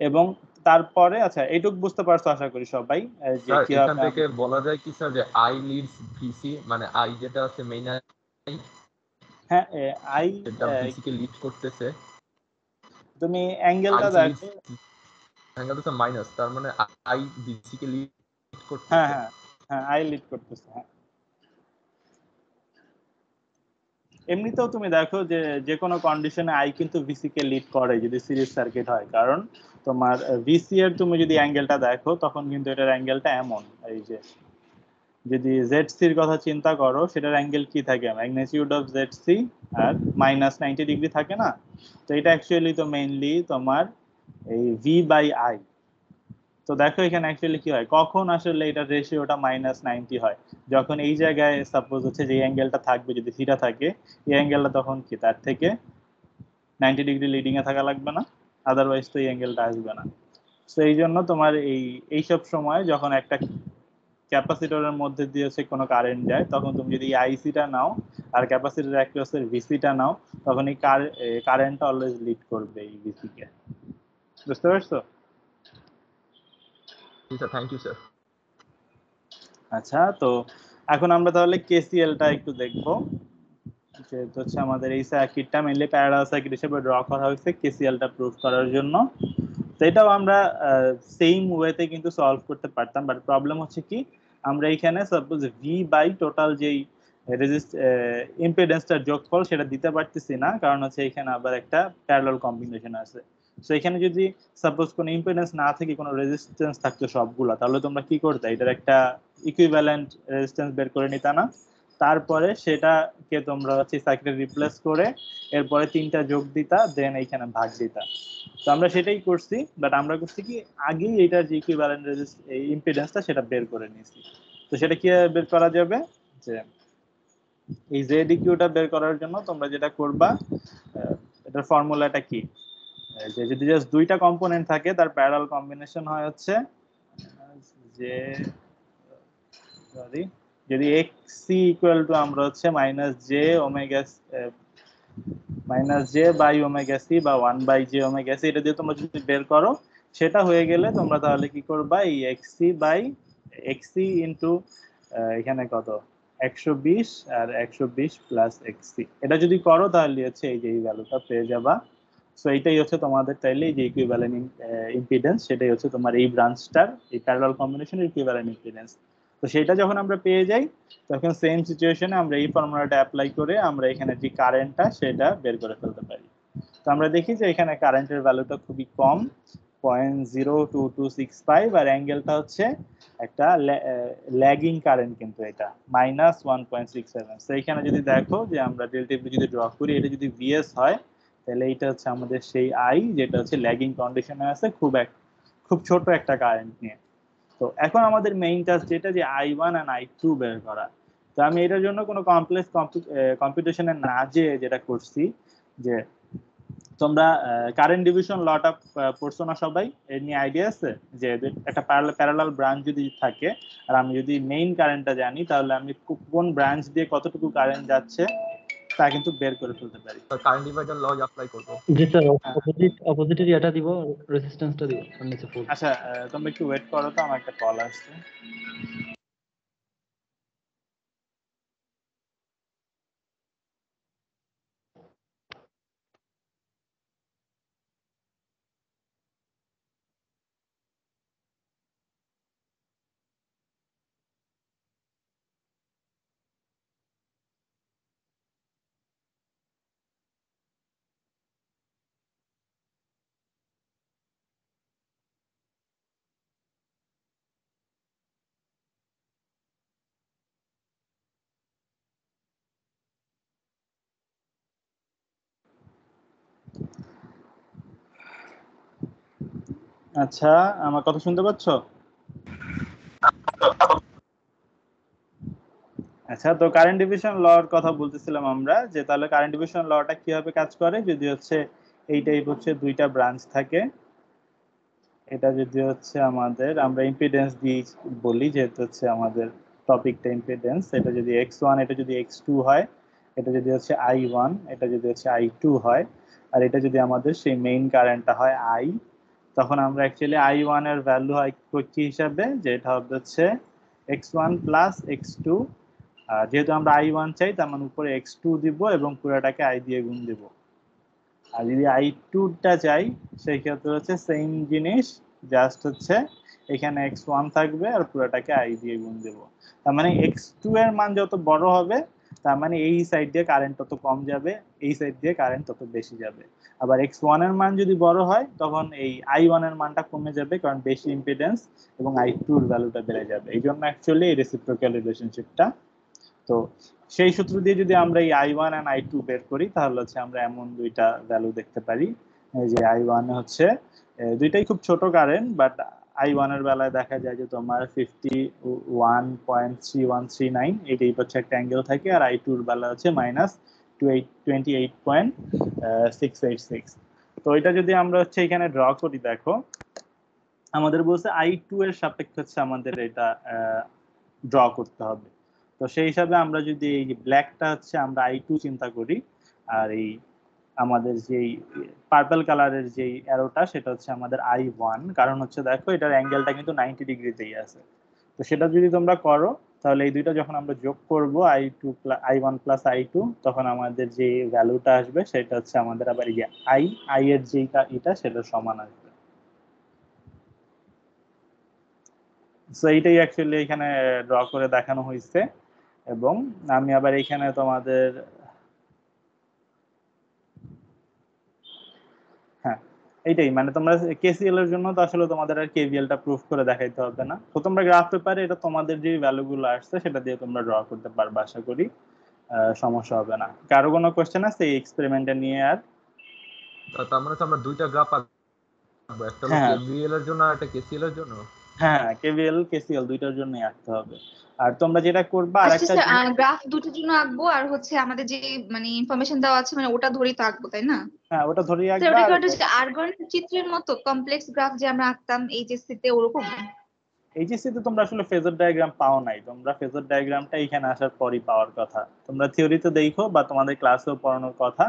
এবং তারপরে আচ্ছা এইটুক বুঝতে পারছো আশা করি সবাই, যে স্যার এখান কিভাবে থেকে বলা যায় কি স্যার যে আই লিডস ভিসি, মানে আই যেটা আছে মেইন আই, হ্যাঁ আই, সেটা ভিসি কে লিড করতেছে। তুমি আই অ্যাঙ্গেলটা লিডস, দেখো। অ্যাঙ্গেল হচ্ছে মাইনাস, তার মানে আই ভিসি কে লিড হ্যাঁ করতেছে। হ্যাঁ হ্যাঁ, আই লিড করতেছে, হ্যাঁ। এমনিতেও তুমি দেখো যে যে কোনো কন্ডিশনে আই কিন্তু ভিসি কে লিড করে যদি সিরিজ সার্কিট হয়। কারণ তোমার ভিসি এর তুমি যদি অ্যাঙ্গেলটা দেখো তখন কিন্তু এটার অ্যাঙ্গেলটা এমন, এই যে যদি জেড সির কথা চিন্তা করো সেটার অ্যাঙ্গেল কি থাকে, ম্যাগনিটিউড অফ জেড সি আর -90 ডিগ্রি থাকে না। তো এটা অ্যাকচুয়ালি তো মেইনলি তোমার এই ভি বাই আই। তো দেখো এখানে অ্যাকচুয়ালি কি হয়, কখন আসলে এটা রেশিওটা -90 হয়, যখন এই জায়গায় সাপোজ হচ্ছে যে অ্যাঙ্গেলটা থাকবে, যদি থিটা থাকে এই অ্যাঙ্গেলটা তখন কি তার থেকে 90 ডিগ্রি লিডিং এ থাকা লাগবে না, আদারওয়াইজ তো এই অ্যাঙ্গেলটা আসবে না। তো এই জন্য তোমার এইসব সময় যখন একটা ক্যাপাসিটরের মধ্যে দিয়ে হচ্ছে কোনো কারেন্ট যায়, তখন তুমি যদি আইসিটা নাও আর ক্যাপাসিটর অ্যাক্রসের ভিসিটা নাও, তখন এই কারেন্টটা অলওয়েজ লিড করবে এই ভিসি কে। বুঝতে পারছো? Sir thank you sir. আচ্ছা, তো এখন আমরা তাহলে কেসিএলটা একটু দেখবো। যেহেতু হচ্ছে আমাদের এই সার্কিটটা মেইনলি প্যারালাল সার্কিট হিসেবে ড্র করা হয়েছে কেসিএলটা প্রুফ করার জন্য। তো এটাও আমরা সেম ওয়েতে কিন্তু সলভ করতে পারতাম, বাট প্রবলেম হচ্ছে কি, আমরা এখানে সাপোজ ভি বাই টোটাল যেই ইম্পিডেন্সটার যোগফল সেটা দিতে পারতেছি না, কারণ হচ্ছে এখানে আবার একটা প্যারালাল কম্বিনেশন আছে। তো এখানে যদি সাপোজ কোনো ইম্পিডেন্স না থেকে কোনো রেজিস্ট্যান্স থাকতো সবগুলা, তাহলে তোমরা কি করতে, এটার একটা ইকুইভ্যালেন্ট রেজিস্ট্যান্স বের করে নিতা না, তারপরে সেটাকে তোমরা হচ্ছে সার্কিটে রিপ্লেস করে এরপরে তিনটা যোগ দিতা, দেন এইখানে ভাগ দিতা। তো আমরা সেটাই করছি, বাট আমরা করছি কি আগেই এটার যে ইকুইভ্যালেন্ট ইম্পিডেন্সটা সেটা বের করে নিয়েছি। তো সেটা কি বের করা যাবে, যে এই জেড ইকিউটা বের করার জন্য তোমরা যেটা করবা, এটার ফর্মুলাটা কি, যে যদি জাস্ট দুইটা কম্পোনেন্ট থাকে তার প্যারালাল কম্বিনেশন হয় হচ্ছে যে, সরি, যদি এক্স সি ইকুয়াল টু আমরা হচ্ছে minus j by omega C বা 1/j ওমেগা সি, এটা দিয়ে তোমরা যদি বের করো, সেটা হয়ে গেলে তোমরা তাহলে কি করবা, এই এক্সসি বাই এক্সসি ইন্টু এখানে কত 120 আর 120 প্লাস এক্সসি, এটা যদি করো তাহলে হচ্ছে এই যে এই ভ্যালুটা পেয়ে যাবা। সো এইটাই হচ্ছে তোমাদের তাইলে যে ইকুইভ্যালেন্ট ইম্পিডেন্স, সেটাই হচ্ছে তোমার এই ব্রাঞ্চটার এই প্যারালাল কম্বিনেশনের ইকুইভ্যালেন্ট ইম্পিডেন্স। তো সেটা যখন আমরা পেয়ে যাই তখন সেম সিচুয়েশনে আমরা এই ফর্মুলাটা অ্যাপ্লাই করে আমরা এখানে যে কারেন্টটা সেটা বের করে ফেলতে পারি। তো আমরা দেখি যে এখানে কারেন্টের ভ্যালুটা খুবই কম, 0.02265, আর অ্যাঙ্গেলটা হচ্ছে একটা ল্যাগিং কারেন্ট, কিন্তু এটা -1.67। তো এখানে যদি দেখো যে আমরা ডেল্টা যদি ড্র করি, এটা যদি ভিএস হয় তাহলে এটা হচ্ছে আমাদের সেই আই যেটা হচ্ছে ল্যাগিং কন্ডিশনে আছে, খুব ছোট একটা কারেন্ট নিয়ে। তো এখন আমাদের মেইন টাস্ক যেটা, যে I1 আর I2 বের করা। তো আমি এটার জন্য কোনো কমপ্লেক্স কম্পিটিশনে না যেটা করছি, যে তোমরা কারেন্ট ডিভিশন লটা পড়ছো না সবাই, এর নিয়ে আইডিয়া আছে, যে একটা প্যারালাল ব্রাঞ্চ যদি থাকে আর আমি যদি মেইন কারেন্টটা জানি, তাহলে আমি কোন ব্রাঞ্চ দিয়ে কতটুকু কারেন্ট যাচ্ছে তা কিন্তু বের করে ফেলতে পারি। Sir current divider law apply করব। জি স্যার, অপোজিটের ইয়াটা দিব, রেজিস্ট্যান্সটা দিব নিচে ফুল। আচ্ছা, তোমরা একটু ওয়েট করো তো, আমার একটা কল আসছে। আচ্ছা, আমার কথা শুনতে পাচ্ছ? আচ্ছা, তো কারেন্ট ডিভিশন লর কথা বলতেছিলাম আমরা, যে তাহলে কারেন্ট ডিভিশন লটা কিভাবে কাজ করে, যদি হচ্ছে এই টাইপ হচ্ছে দুইটা ব্রাঞ্চ থাকে, এটা যদি হচ্ছে আমাদের আমরা ইম্পিডেন্স দিয়ে বলি, যেহেতু হচ্ছে আমাদের টপিকটা ইম্পিডেন্স, এটা যদি x1 এটা যদি x2 হয়, এটা যদি হচ্ছে i1 এটা যদি হচ্ছে i2 হয়, আর এটা যদি আমাদের সেই মেইন কারেন্টটা হয় i, তখন আমরা অ্যাকচুয়ালি i1 এর ভ্যালু হয় কি হিসাবে, যে এটা হবে হচ্ছে x1 প্লাস x2, আর যেহেতু আমরা i1 চাই তার মানে উপরে x2 দিব এবং পুরোটাকে i দিয়ে গুণ দিব। আর যদি i2 টা চাই সেই ক্ষেত্রে হচ্ছে সেম জিনিস, জাস্ট হচ্ছে এখানে x1 থাকবে আর পুরোটাকে i দিয়ে গুণ দেব। তার মানে x2 এর মান যত বড় হবে তার মানে এই সাইড দিয়ে কারেন্ট তত কম যাবে, এই সাইড দিয়ে কারেন্ট তত বেশি যাবে। আবার x1 এর মান যদি বড় হয় তখন এই i1 এর মানটা কমে যাবে, কারণ বেশি ইম্পিডেন্স, এবং i2 এর ভ্যালুটা বেড়ে যাবে। এই জন্য অ্যাকচুয়ালি এই রেসিপ্রোকাল রিলেশনশিপটা। তো সেই সূত্র দিয়ে যদি আমরা এই i1 and i2 বের করি তাহলে হচ্ছে আমরা এমন দুইটা ভ্যালু দেখতে পারি, যে i1 হচ্ছে দুইটাই খুব ছোট কারেন্ট, বাট i1 এর বেলায় দেখা যায় যে তোমার 51.3139 এইটাই হচ্ছে একটা অ্যাঙ্গেল থাকে, আর i2 এর বেলা হচ্ছে -28.686। তো এটা যদি আমরা হচ্ছে এখানে ড্র করি, দেখো আমাদের বলছে i2 এর সাপেক্ষে হচ্ছে আমাদের এটা ড্র করতে হবে। তো সেই হিসাবে আমরা যদি এই ব্ল্যাকটা হচ্ছে আমরা i2 চিন্তা করি, আর এই আমাদের যেই পার্পল কালারের যেই অ্যারোটা সেটা হচ্ছে আমাদের i1, কারণ হচ্ছে দেখো এটার অ্যাঙ্গেলটা কিন্তু 90 ডিগ্রিতেই আছে। তো সেটা যদি তোমরা করো তাহলে এই দুইটা যখন আমরা যোগ করব i1 প্লাস i2, তখন আমাদের যে ভ্যালুটা আসবে সেটা হচ্ছে আমাদের আবার i এর যেটা এটা সেটা সমান আসবে। সো এইটাই অ্যাকচুয়ালি এখানে ড্র করে দেখানো হয়েছে। এবং আমি আবার এখানে তোমাদের হ্যাঁ এইটাই, মানে তোমরা কেসিএল এর জন্য তো আসলে তোমাদের আর কেভিএল টা প্রুফ করে দেখাইতে হবে না, তো তোমরা গ্রাফ পেপারে এটা তোমাদের যে ভ্যালু গুলো আসছে সেটা দিয়ে তোমরা ড্র করতে পারবে, আশা করি সমস্যা হবে না। কারো কোনো কোশ্চেন আছে এই এক্সপেরিমেন্টটা নিয়ে? আর তার মানে তো আমরা দুইটা গ্রাফ পাবো, একটা হলো হ্যাঁ কেভিএল এর জন্য আর একটা কেসিএল এর জন্য। হ্যাঁ, কেভিএল কেসিএল দুইটার জন্যই আঁকতে হবে। আর তোমরা যেটা করবা আর আচ্ছা একটা স্যার, গ্রাফ দুটোর জন্য আঁকবো আর হচ্ছে আমাদের যে মানে ইনফরমেশন দেওয়া আছে মানে ওটা ধরেই তো আঁকবো, তাই না? হ্যাঁ ওটা ধরেই স্যার আঁকবা। ওটা কি আর ওটা আর্গন চিত্রের মতো কমপ্লেক্স গ্রাফ যে আমরা আঁকতাম এইচএসসি তে ওরকম? এইচএসসি তে তোমরা আসলে ফেজর ডায়াগ্রাম পাও নাই, তোমরা ফেজর ডায়াগ্রামটা এখানে আসার পরই পাওয়ার কথা। তোমরা থিওরিতে দেখো বা তোমাদের ক্লাসেও পড়ানোর কথা,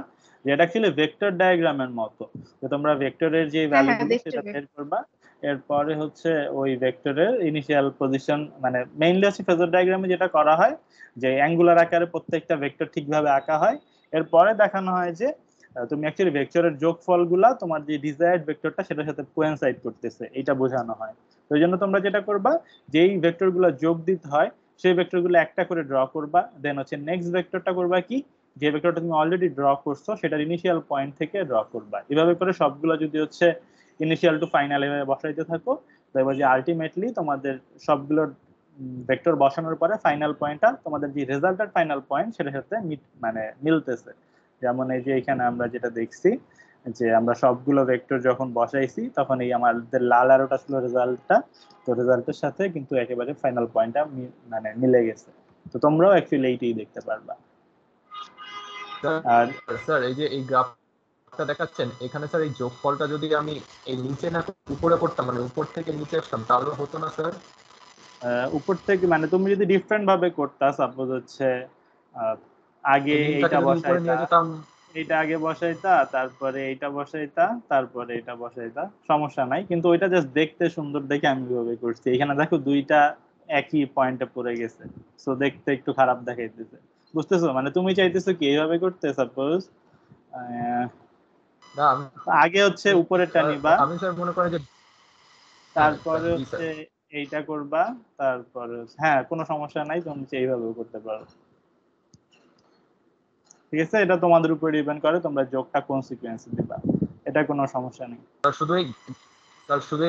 যেটা অ্যাকচুয়ালি ভেক্টর ডায়াগ্রামের মতো, যে তোমরা ভেক্টরের যে হ্যাঁ হ্যাঁ, ভ্যালুগুলো ভেক্টর সেটা বের করবা, এরপরে হচ্ছে ওই ভেক্টরের ইনিশিয়াল পজিশন, মানে মেইনলি হচ্ছে ফেজর ডায়াগ্রামে যেটা করা হয় যে অ্যাঙ্গুলার আকারে প্রত্যেকটা ভেক্টর ঠিকভাবে আঁকা হয়, এরপরে দেখানো হয় যে তুমি অ্যাকচুয়ালি ভেক্টরের যোগফলগুলা তোমার যে ডিজায়ার্ড ভেক্টরটা সেটার সাথে কোয়েনসাইড করতেছে, এটা বোঝানো হয়। তো এই জন্য তোমরা যেটা করবা, যেই ভেক্টরগুলো যোগ দিতে হয় সেই ভেক্টরগুলো একটা করে ড্র করবা, দেন হচ্ছে নেক্সট ভেক্টরটা করবা কি, যে ভেক্টরটা তুমি অলরেডি ড্র করছো সেটার ইনিশিয়াল পয়েন্ট থেকে ড্র করবা। এভাবে করে সবগুলো যদি হচ্ছে ইনিশিয়াল টু ফাইনাল এভাবে বসাইতে থাকো, দেখবে যে আলটিমেটলি তোমাদের সবগুলো ভেক্টর বসানোর পরে ফাইনাল পয়েন্টটা তোমাদের যে রেজাল্টেড ফাইনাল পয়েন্ট সেটার সাথে মানে মিলতেছে। যেমন এই যে এখানে আমরা যেটা দেখছি যে আমরা সবগুলো ভেক্টর যখন বসাইছি তখন এই আমাদের লাল অ্যারোটা ছিল রেজাল্টটা, তো রেজাল্টের সাথে কিন্তু একেবারে ফাইনাল পয়েন্টটা মানে মিলে গেছে। তো তোমরাও অ্যাকচুয়ালি এইটাই দেখতে পারবা। আর স্যার এই যে এই গ্রাফটা দেখাচ্ছেন এখানে, স্যার এই যোগফলটা যদি আমি এই নিচে না উপরে করতাম, মানে উপর থেকে নিচে আসতাম তাহলে হতো না স্যার? উপর থেকে মানে তুমি যদি ডিফারেন্ট ভাবে করতা, সাপোজ হচ্ছে আগে এইটা বসাইতা, এইটা আগে বসাইতা, তারপরে এইটা বসাইতা, তারপরে এটা বসাইতা, সমস্যা নাই, কিন্তু ওইটা জাস্ট দেখতে সুন্দর দেখে আমি ওইভাবে করছি। এখানে দেখো দুইটা একই পয়েন্টে পড়ে গেছে, সো দেখতে একটু খারাপ দেখাইতেছে, বুঝতেছো? মানে তুমি চাইতেছো কি এইভাবে করতে, সাপোজ না আগে হচ্ছে উপরেরটা নিবা, আমি স্যার মনে করেন যে তারপরে হচ্ছে এইটা করবা, তারপরে হ্যাঁ কোনো সমস্যা নাই, তুমি এইভাবেও করতে পারো। ঠিক আছে, এটা তোমাদের উপর ডিপেন্ড করে তোমরা যোগটা কোন সিকোয়েন্সে দিবা, এটা কোনো সমস্যা নেই। স্যার শুধু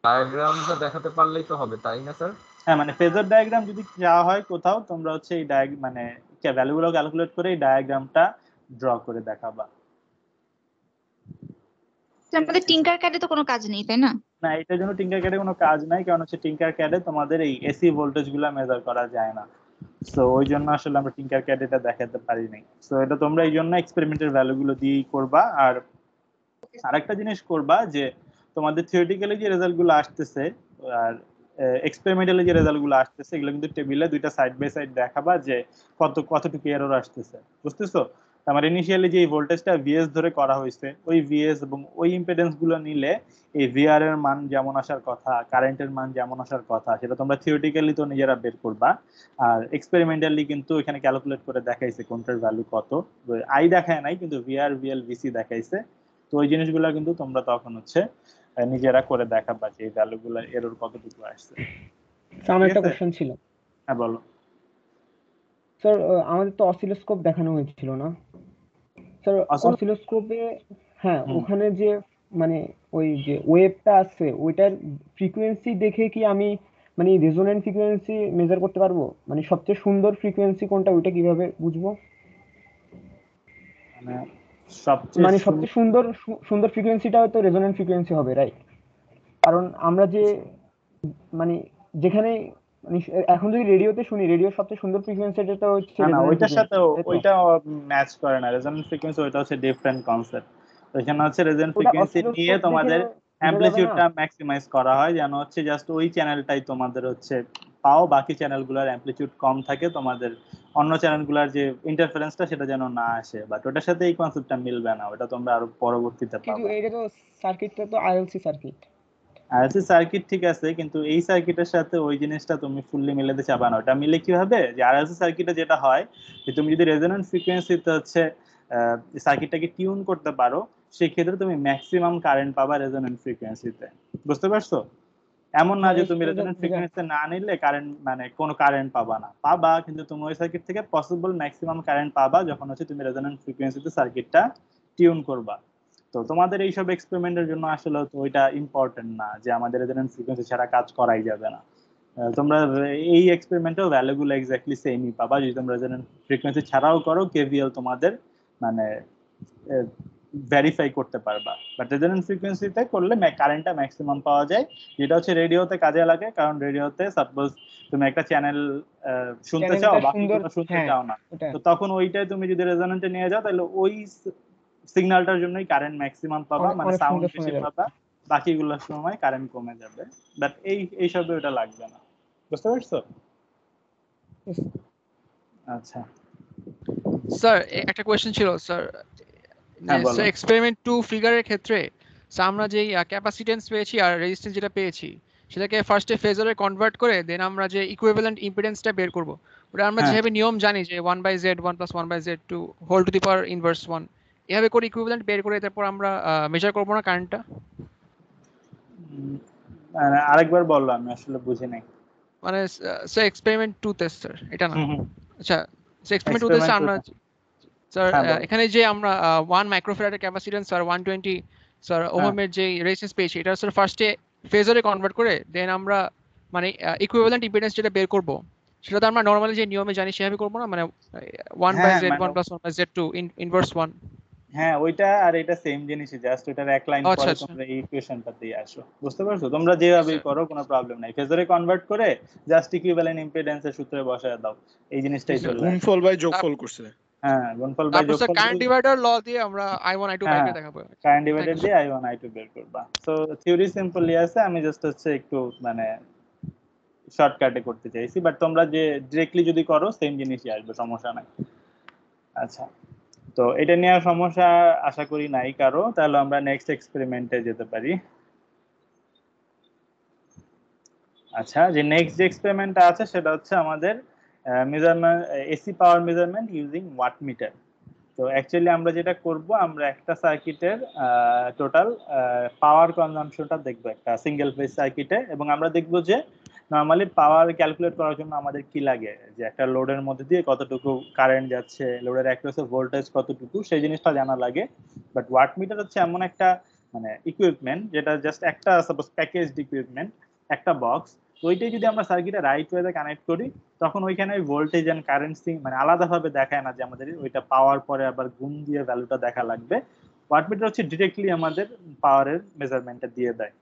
ডায়াগ্রামটা দেখাতে পারলেই তো হবে, তাই না স্যার? হ্যাঁ মানে ফেজার ডায়াগ্রাম যদি চাওয়া হয় কোথাও, তোমরা হচ্ছে এই মানে ভ্যালুগুলো ক্যালকুলেট করে এই ডায়াগ্রামটা ড্র করে দেখাবা। আমাদের টিঙ্কার ক্যাডে তো কোনো কাজ নেই তাই না? না, এটার জন্য টিঙ্কার ক্যাডে কোনো কাজ নাই, কারণ হচ্ছে টিঙ্কার ক্যাডে তোমাদের এই এসি ভোল্টেজ গুলা মেজার করা যায় না। সো ওই জন্য আসলে আমরা টিঙ্কার ক্যাড এটা দেখাতে পারি নাই। সো এটা তোমরা এই জন্য এক্সপেরিমেন্টের ভ্যালু গুলো দিয়েই করবা। আর আরেকটা জিনিস করবা যে তোমাদের থিওরিটিক্যালি যে রেজাল্ট গুলো আসতেছে আর এক্সপেরিমেন্টালি যে রেজাল্ট গুলো আসতেছে এগুলো কিন্তু টেবিলে দুইটা সাইড বাই সাইড দেখাবা যে কতটুকু এরর আসতেছে, বুঝতেছো? আমার ইনিশিয়ালি যে ভোল্টেজটা ভিএস ধরে করা হয়েছে ওই ভিএস এবং ওই ইম্পিডেন্স গুলো নিলে এই ভিআর এর মান যেমন আসার কথা, কারেন্টের মান যেমন আসার কথা, সেটা তোমরা থিওরিটিক্যালি তো নিজেরা বের করবা। আর এক্সপেরিমেন্টালি কিন্তু এখানে ক্যালকুলেট করে দেখাইছে কোনটার ভ্যালু কত। আই দেখায় নাই, কিন্তু ভিআর ভিএল ভিসি দেখাইছে। তো ওই জিনিসগুলো কিন্তু তোমরা তখন হচ্ছে নিজেরা করে দেখাবা যে এই ভ্যালুগুলো এরর কতটুকু আসছে। আমার একটা ঠিক আছে? কোশ্চেন ছিল হ্যাঁ বলো। স্যার, আমাদের তো অসিলোস্কোপ দেখানো হয়েছিল না স্যার? অসিলোস্কোপে হ্যাঁ, ওখানে যে মানে ওই যে ওয়েভটা আছে ওইটার ফ্রিকোয়েন্সি দেখে কি আমি মানে রেজোন্যান্ট ফ্রিকোয়েন্সি মেজার করতে পারবো? মানে সবচেয়ে সুন্দর ফ্রিকোয়েন্সি কোনটা ওইটা কিভাবে বুঝবো? মানে সবচেয়ে সুন্দর ফ্রিকোয়েন্সিটা তো রেজোন্যান্ট ফ্রিকোয়েন্সি হবে, রাইট? কারণ আমরা যে মানে যেখানে মানে এখন যদি রেডিওতে শুনি, রেডিওর সবচেয়ে সুন্দর ফ্রিকোয়েন্সিটা তো হচ্ছে না, ওইটার সাথে ওইটা ম্যাচ করে না। রেজোন্যান্ট ফ্রিকোয়েন্সি ওইটা হচ্ছে ডিফারেন্ট কনসেপ্ট। এখানে হচ্ছে রেজোন্যান্ট ফ্রিকোয়েন্সি নিয়ে তোমাদের অ্যামপ্লিটিউডটা ম্যাক্সিমাইজ করা হয়, যেন হচ্ছে জাস্ট ওই চ্যানেলটাই তোমাদের হচ্ছে পাও, বাকি চ্যানেলগুলোর অ্যামপ্লিটিউড কম থাকে, তোমাদের অন্য চ্যানেলগুলোর যে ইন্টারফারেন্সটা সেটা যেন না আসে। বাট ওটার সাথে এই কনসেপ্টটা মিলবে না, ওটা তোমরা আরো পরবর্তীতে পাবে। কিন্তু এটা তো সার্কিটটা তো আইএলসি সার্কিট। আইএলসি সার্কিট ঠিক আছে, কিন্তু এই সার্কিটের সাথে ওই জিনিসটা তুমি ফুললি মিলাতে চাবা না। ওটা মিলে কি হবে যে আইএলসি সার্কিটে যেটা হয় যে তুমি যদি রেজোন্যান্ট ফ্রিকোয়েন্সিতে হচ্ছে সার্কিটটাকে টিউন করতে পারো, সেই ক্ষেত্রে তুমি ম্যাক্সিমাম কারেন্ট পাবা রেজোন্যান্ট ফ্রিকোয়েন্সিতে। বুঝতে পারছো? এমন না যে তুমি রেজোন্যান্ট ফ্রিকোয়েন্সিতে না নিলে কারেন্ট মানে কোনো কারেন্ট পাবা না, পাবা, কিন্তু তুমি ওই সার্কিট থেকে পসিবল ম্যাক্সিমাম কারেন্ট পাবা যখন হচ্ছে তুমি রেজোন্যান্ট ফ্রিকোয়েন্সিতে সার্কিটটা টিউন করবা। তো তোমাদের এইসব এক্সপেরিমেন্টের জন্য আসলে তো ওইটা ইম্পর্টেন্ট না যে আমাদের রেজোন্যান্ট ফ্রিকোয়েন্সি ছাড়া কাজ করাই যাবে না। তোমরা এই এক্সপেরিমেন্টেও ভ্যালুগুলো এক্স্যাক্টলি সেমই পাবা যদি তোমরা রেজোন্যান্ট ফ্রিকোয়েন্সি ছাড়াও করো। কেভিএল তোমাদের মানে ভেরিফাই করতে পারবা। বাট রেজোন্যান্ট ফ্রিকোয়েন্সিতে করলে কারেন্টটা ম্যাক্সিমাম পাওয়া যায়, যেটা হচ্ছে রেডিওতে কাজে লাগে। কারণ রেডিওতে সাপোজ তুমি একটা চ্যানেল শুনতে চাও, বাকিগুলো শুনতে চাও না, তো তখন ওইটাই তুমি যদি রেজোন্যান্টে নিয়ে যাও তাহলে ওই সিগন্যালটার জন্যই কারেন্ট ম্যাক্সিমাম পাবা, মানে সাউন্ড বেশি পাবা, বাকিগুলোর সময় কারেন্ট কমে যাবে। বাট এইসবে ওটা লাগবে না। বুঝতে পারছো? আচ্ছা স্যার, একটা কোশ্চেন ছিল স্যার। স্যার, এক্সপেরিমেন্ট 2 ফিগারের ক্ষেত্রে আমরা যেই ক্যাপাসিট্যান্স পেয়েছি আর রেজিস্ট্যান্স যেটা পেয়েছি সেটাকে ফার্স্টে ফেজারে কনভার্ট করে দেন আমরা যে ইকুইভ্যালেন্ট ইম্পিডেন্সটা বের করব, ওটা আমরা যেভাবে নিয়ম জানি যে 1/z1 + 1/z2 whole to the power inverse 1, এভাবে করে ইকুইভ্যালেন্ট বের করে তারপর আমরা মেজার করব না কারেন্টটা? আরেকবার বললো, আমি আসলে বুঝি নাই। মানে স্যার এক্সপেরিমেন্ট 2 তে স্যার, এটা না? আচ্ছা, এক্সপেরিমেন্ট 2 তে স্যার আমরা স্যার এখানে যে আমরা 1 মাইক্রোফ্যারাডের ক্যাপাসিট্যান্স আর 120 স্যার ওহমের যে রেজিস্ট্যান্স পেয়েছি, এটা স্যার ফার্স্টে ফেজারে কনভার্ট করে দেন আমরা মানে ইকুইভ্যালেন্ট ইম্পিডেন্স যেটা বের করব সেটা তো আমরা নরমালি যে নিয়মে জানি সেভাবে করব না, মানে 1/z1 + 1/z2 ইনভার্স 1। হ্যাঁ, ওইটা আর এটা সেম জিনিসই, জাস্ট ওটার এক লাইন পরে তোমরা এই ইকুয়েশনটা দিয়ে আসো। বুঝতে পারছো? তোমরা যেভাবেই করো কোনো প্রবলেম নাই, ফেজারে কনভার্ট করে জাস্ট ইকুইভ্যালেন্ট ইম্পিডেন্সের সূত্রে বসায় দাও, এই জিনিসটাই চলবে। গুণফল বাই যোগফল করছে। হ্যাঁ, গুণফল বাই যোগফল। তারপর কারেন্ট ডিভাইডার ল দিয়ে আমরা I1 I2 বের করে দেখাবো। কারেন্ট ডিভাইডার দিয়ে I1 I2 বের করবা। সো থিওরি সিম্পলি আছে, আমি জাস্ট হচ্ছে একটু মানে শর্টকাটে করতে চাইছি। বাট তোমরা যে ডাইরেক্টলি যদি করো সেম জিনিসই আসবে, সমস্যা নাই। আচ্ছা, তো এটা নিয়ে সমস্যা আশা করি নাই কারো। তাহলে আমরা নেক্সট এক্সপেরিমেন্টে যেতে পারি। আচ্ছা, যে নেক্সট যে এক্সপেরিমেন্টটা আছে সেটা হচ্ছে আমাদের measurement, AC power measurement using watt meter. তো অ্যাকচুয়ালি আমরা যেটা করব, আমরা একটা সার্কিটের টোটাল পাওয়ার কনজাম্পশনটা দেখব একটা সিঙ্গেল ফেজ সার্কিটে, এবং আমরা দেখব যে নরমালি পাওয়ার ক্যালকুলেট করার জন্য আমাদের কি লাগে, যে একটা লোডের মধ্যে দিয়ে কতটুকু কারেন্ট যাচ্ছে, লোডের অ্যাক্রসে ভোল্টেজ কতটুকু, সেই জিনিসটা জানা লাগে। বাট ওয়াট মিটার হচ্ছে এমন একটা মানে ইকুইপমেন্ট যেটা জাস্ট একটা সাপোজ প্যাকেজড ইকুইপমেন্ট, একটা বক্স। ওইটাই যদি আমরা সার্কিটে রাইট ওয়েতে কানেক্ট করি, তখন ওইখানে ওই ভোল্টেজ এন্ড কারেন্ট মানে আলাদাভাবে দেখায় না যে আমাদের ওইটা পাওয়ার পরে আবার গুণ দিয়ে ভ্যালুটা দেখা লাগবে। ওয়াটমিটার হচ্ছে ডিরেক্টলি আমাদের পাওয়ারের মেজারমেন্টটা দিয়ে দেয়।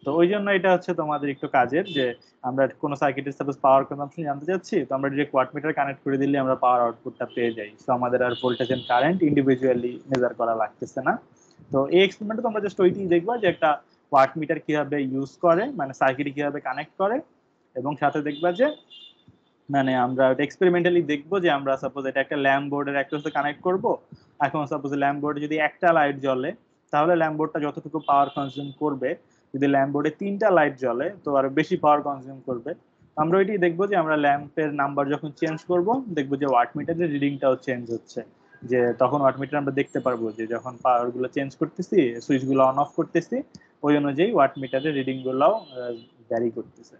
তো ওই জন্য এটা হচ্ছে তোমাদের একটু কাজের, যে আমরা কোনো সার্কিটের সাপোজ পাওয়ার কনজাম্পশন জানতে চাচ্ছি, তো আমরা ডিরেক্ট ওয়াটমিটার কানেক্ট করে দিলে আমরা পাওয়ার আউটপুটটা পেয়ে যাই। তো আমাদের আর voltage and current individually measure করা লাগতেছে না। তো এই এক্সপেরিমেন্টে তোমরা জাস্ট ওইটাই দেখবা যে একটা ওয়াটমিটার কিভাবে ইউজ করে, মানে সার্কিটে কিভাবে কানেক্ট করে, এবং সাথে দেখবা যে মানে আমরা এক্সপেরিমেন্টালি দেখবো যে আমরা সাপোজ এটা একটা ল্যাম্প বোর্ডের একটা সাথে কানেক্ট করব। এখন সাপোজ ল্যাম্প বোর্ডে যদি একটা লাইট জ্বলে তাহলে ল্যাম্প বোর্ডটা যতটুকু পাওয়ার কনজিউম করবে, যদি ল্যাম্প বোর্ডে 3টা লাইট জ্বলে তো আরো বেশি পাওয়ার কনজিউম করবে। আমরা ওইটাই দেখবো যে আমরা ল্যাম্পের নাম্বার যখন চেঞ্জ করব দেখবো যে ওয়াটমিটারের রিডিংটাও চেঞ্জ হচ্ছে, যে তখন ওয়াটমিটার আমরা দেখতে পারবো যে যখন পাওয়ার গুলো চেঞ্জ করতেছি, সুইচ গুলো অন অফ করতেছি, ওই অনুযায়ী ওয়াটমিটারের রিডিং গুলাও ভ্যারি করতেছে।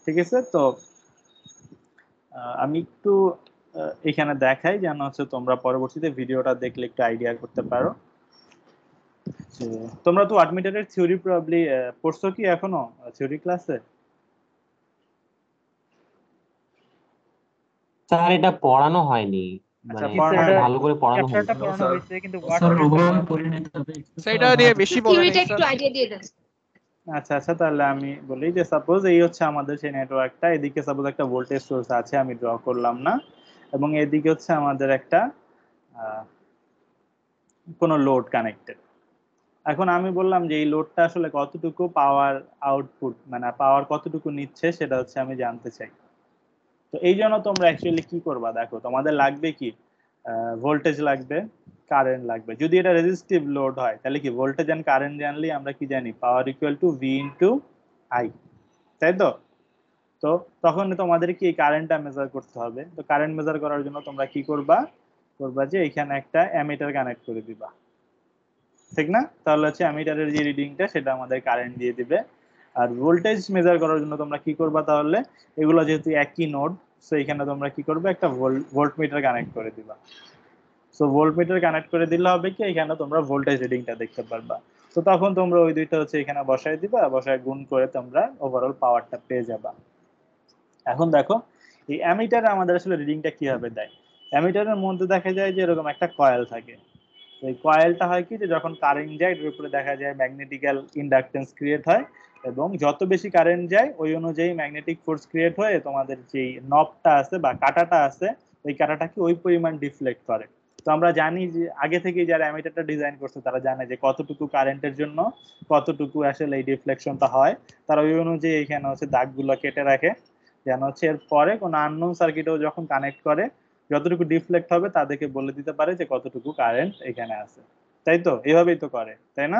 ঠিক আছে, তো আমি একটু এখানে দেখাই যেন হচ্ছে তোমরা পরবর্তীতে ভিডিওটা দেখলে একটু আইডিয়া করতে পারো। তোমরা তো ওয়াটমিটারের থিওরি প্রবাবলি পড়ছো কি এখনো থিওরি ক্লাসে? স্যার এটা পড়ানো হয়নি, আচ্ছা, মানে ভালো করে পড়ানো হয়নি। চ্যাপ্টারটা পড়ানো হয়েছে কিন্তু স্যার ওভারঅল করে নিতে হবে। সেটা দিয়ে বেশি বলে থিওরিটা নেই একটু স্যার। আইডিয়া দিয়ে দেন। আচ্ছা আচ্ছা, তাহলে আমি বলি যে সাপোজ এই হচ্ছে আমাদের সেই নেটওয়ার্কটা, এদিকে সাপোজ একটা ভোল্টেজ সোর্স আছে, আমি ড্র করলাম না, এবং এদিকে হচ্ছে আমাদের একটা কোনো লোড কানেক্টেড। এখন আমি বললাম যে এই লোডটা আসলে কতটুকু পাওয়ার আউটপুট, মানে পাওয়ার কতটুকু নিচ্ছে সেটা হচ্ছে আমি জানতে চাই। তো এই জন্য তোমরা অ্যাকচুয়ালি কি করবা, দেখো তোমাদের লাগবে কি ভোল্টেজ লাগবে, কারেন্ট লাগবে। যদি এটা রেজিস্টিভ লোড হয় তাহলে কি ভোল্টেজ এন্ড কারেন্ট জানলে আমরা কি জানি, পাওয়ার equal to V into I, তাই তো? তো তখন তোমাদের কি এই কারেন্টটা মেজার করতে হবে। তো কারেন্ট মেজার করার জন্য তোমরা কি করবা, যে এখানে একটা অ্যামিটার কানেক্ট করে দিবা, ঠিক না? তাহলে হচ্ছে অ্যামিটারের যে রিডিংটা সেটা আমাদের কারেন্ট দিয়ে দিবে। আর ভোল্টেজ মেজার করার জন্য তোমরা কি করবা, তাহলে এগুলো যেহেতু একই নোড, সো এখানে তোমরা কি করবে, একটা ভোল্টমিটার কানেক্ট করে দিবা। সো ভোল্টমিটার কানেক্ট করে দিলে হবে কি, এখানে তোমরা ভোল্টেজ রিডিংটা দেখতে পারবা। তো তখন তোমরা ওই দুইটা হচ্ছে এখানে বসায় দিবা, বসায় গুণ করে তোমরা ওভারঅল পাওয়ারটা পেয়ে যাবা। এখন দেখো এই অ্যামিটারে আমাদের আসলে রিডিংটা কিভাবে দেয়। অ্যামিটারের মধ্যে দেখা যায় যে এরকম একটা কয়েল থাকে। এই কয়েলটা হয় কি, যে যখন কারেন্ট যায় এর উপরে দেখা যায় ম্যাগনেটিক্যাল ইন্ডাকটেন্স ক্রিয়েট হয়, এবং যত বেশি কারেন্ট যায় ওই অনুযায়ী ম্যাগনেটিক ফোর্স ক্রিয়েট হয়ে তোমাদের যে নবটা আছে বা কাঁটাটা আছে, ওই কাঁটাটাকে ওই পরিমাণ ডিফ্লেক্ট করে। তো আমরা জানি যে আগে থেকে যারা অ্যামিটারটা ডিজাইন করছে তারা জানে যে কতটুকু কারেন্টের জন্য কতটুকু আসলে এই ডিফ্লেকশনটা হয়। তারা ওই অনুযায়ী এখানে হচ্ছে দাগগুলো কেটে রাখে, যেন হচ্ছে এর পরে কোনো আননোন সার্কিটেও যখন কানেক্ট করে যতটুকু ডিফ্লেক্ট হবে তাদেরকে বলে দিতে পারে যে কতটুকু কারেন্ট এখানে আছে, তাই তো? এইভাবেই তো করে, তাই না?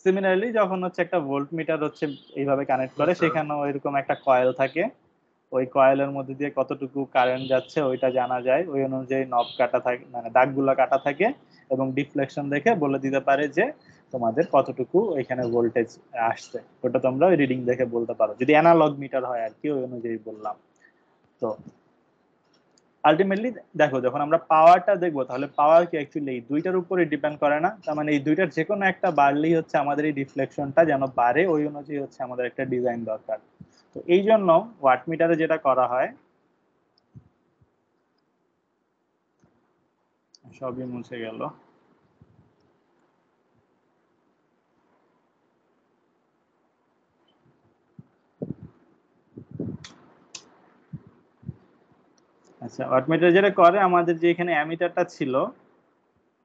সিমিলারলি যখন হচ্ছে একটা ভোল্টমিটার হচ্ছে এইভাবে কানেক্ট করে, সেখানেও এরকম একটা কয়েল থাকে, ওই কয়েলের মধ্যে দিয়ে কতটুকু কারেন্ট যাচ্ছে ওইটা জানা যায়, ওই অনুযায়ী নব কাটা থাকে, মানে দাগগুলো কাটা থাকে, এবং ডিফ্লেকশন দেখে বলে দিতে পারে যে তোমাদের কতটুকু এখানে ভোল্টেজ আসছে। ওটা তোমরা ওই রিডিং দেখে বলতে পারো, যদি অ্যানালগ মিটার হয় আর কি, ওই অনুযায়ী বললাম। তো আলটিমেটলি দেখো যখন আমরা পাওয়ারটা দেখবো তাহলে পাওয়ার কি অ্যাকচুয়ালি এই দুইটার উপরে ডিপেন্ড করে না, তার মানে এই দুইটার যে কোনো একটা বাড়লেই হচ্ছে আমাদের এই ডিফ্লেকশনটা যেন বাড়ে, ওই অনুযায়ী হচ্ছে আমাদের একটা ডিজাইন দরকার। তো এই জন্য ওয়াটমিটারে যেটা করা হয়, সবই মুছে গেল, আচ্ছা ওয়াটমিটার যেটা করে, আমাদের যে এখানে অ্যামিটারটা ছিল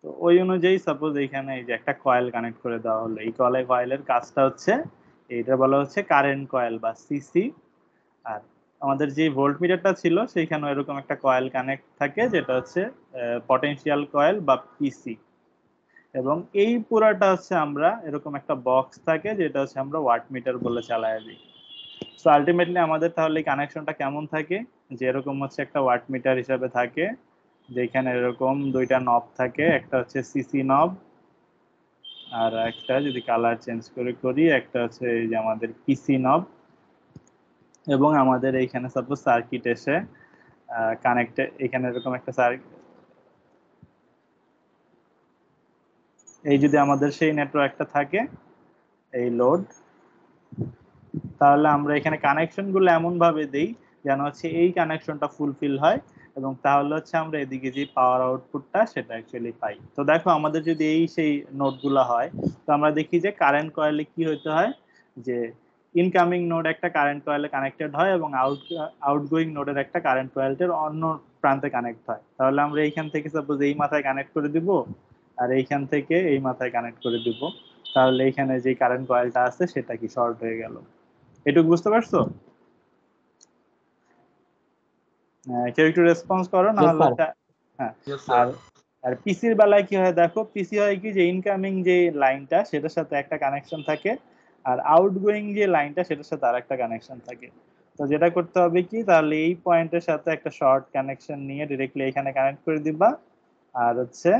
তো ওই অনুযায়ী সাপোজ এখানে এই যে একটা কয়েল কানেক্ট করে দেওয়া হলো, এই কয়েলের কাজটা হচ্ছে এইটা বলা হচ্ছে কারেন্ট কয়েল বা সিসি। আর আমাদের যে ভোল্টমিটারটা ছিল সেইখানে এরকম একটা কয়েল কানেক্ট থাকে যেটা হচ্ছে পটেনশিয়াল কয়েল বা পিসি, এবং এই পুরাটা হচ্ছে আমরা এরকম একটা বক্স থাকে যেটা হচ্ছে আমরা ওয়াটমিটার বলে চালায় দিই। সো আলটিমেটলি আমাদের তাহলে কানেকশনটা কেমন থাকে, যে এরকম হচ্ছে একটা ওয়াটমিটার হিসাবে থাকে, যেখানে এরকম দুইটা নব থাকে, একটা হচ্ছে সিসি নব আর একটা যদি কালার চেঞ্জ করে করি একটা হচ্ছে এই যে আমাদের পিসি নব, এবং আমাদের এইখানে সাপোজ সার্কিট এসে কানেক্টে এখানে এরকম একটা সার্কিট, এই যদি আমাদের সেই নেটওয়ার্কটা থাকে এই লোড, তাহলে আমরা এখানে কানেকশন গুলো এমন ভাবে দেই যেন হচ্ছে এই কানেকশনটা ফুলফিল হয়, এবং তাহলে হচ্ছে আমরা এদিকে যে পাওয়ার আউটপুটটা সেটা অ্যাকচুয়ালি পাই। তো দেখো আমাদের যদি এই সেই নোডগুলো হয়, তো আমরা দেখি যে কারেন্ট কয়েলে কি হতে হয়, যে ইনকামিং নোড একটা কারেন্ট কয়েলে কানেক্টেড হয় এবং আউটগোয়িং নোডের একটা কারেন্ট কয়েলের অন্য প্রান্তে কানেক্ট হয়। তাহলে আমরা এইখান থেকে সাপোজ এই মাথায় কানেক্ট করে দিব আর এইখান থেকে এই মাথায় কানেক্ট করে দিব, তাহলে এইখানে যে কারেন্ট কয়েলটা আছে সেটা কি শর্ট হয়ে গেল। এটুকু বুঝতে পারছো? কেউ একটু রেসপন্স করো না হলে। হ্যাঁ, আর আর পিসির বেলায় কি হয় দেখো, পিসি হয় কি যে ইনকামিং যে লাইনটা সেটার সাথে একটা কানেকশন থাকে আর আউটগোয়িং যে লাইনটা সেটার সাথে আরেকটা কানেকশন থাকে। তো যেটা করতে হবে কি, তাহলে এই পয়েন্টের সাথে একটা শর্ট কানেকশন নিয়ে ডিরেক্টলি এখানে কানেক্ট করে দিবা, আর হচ্ছে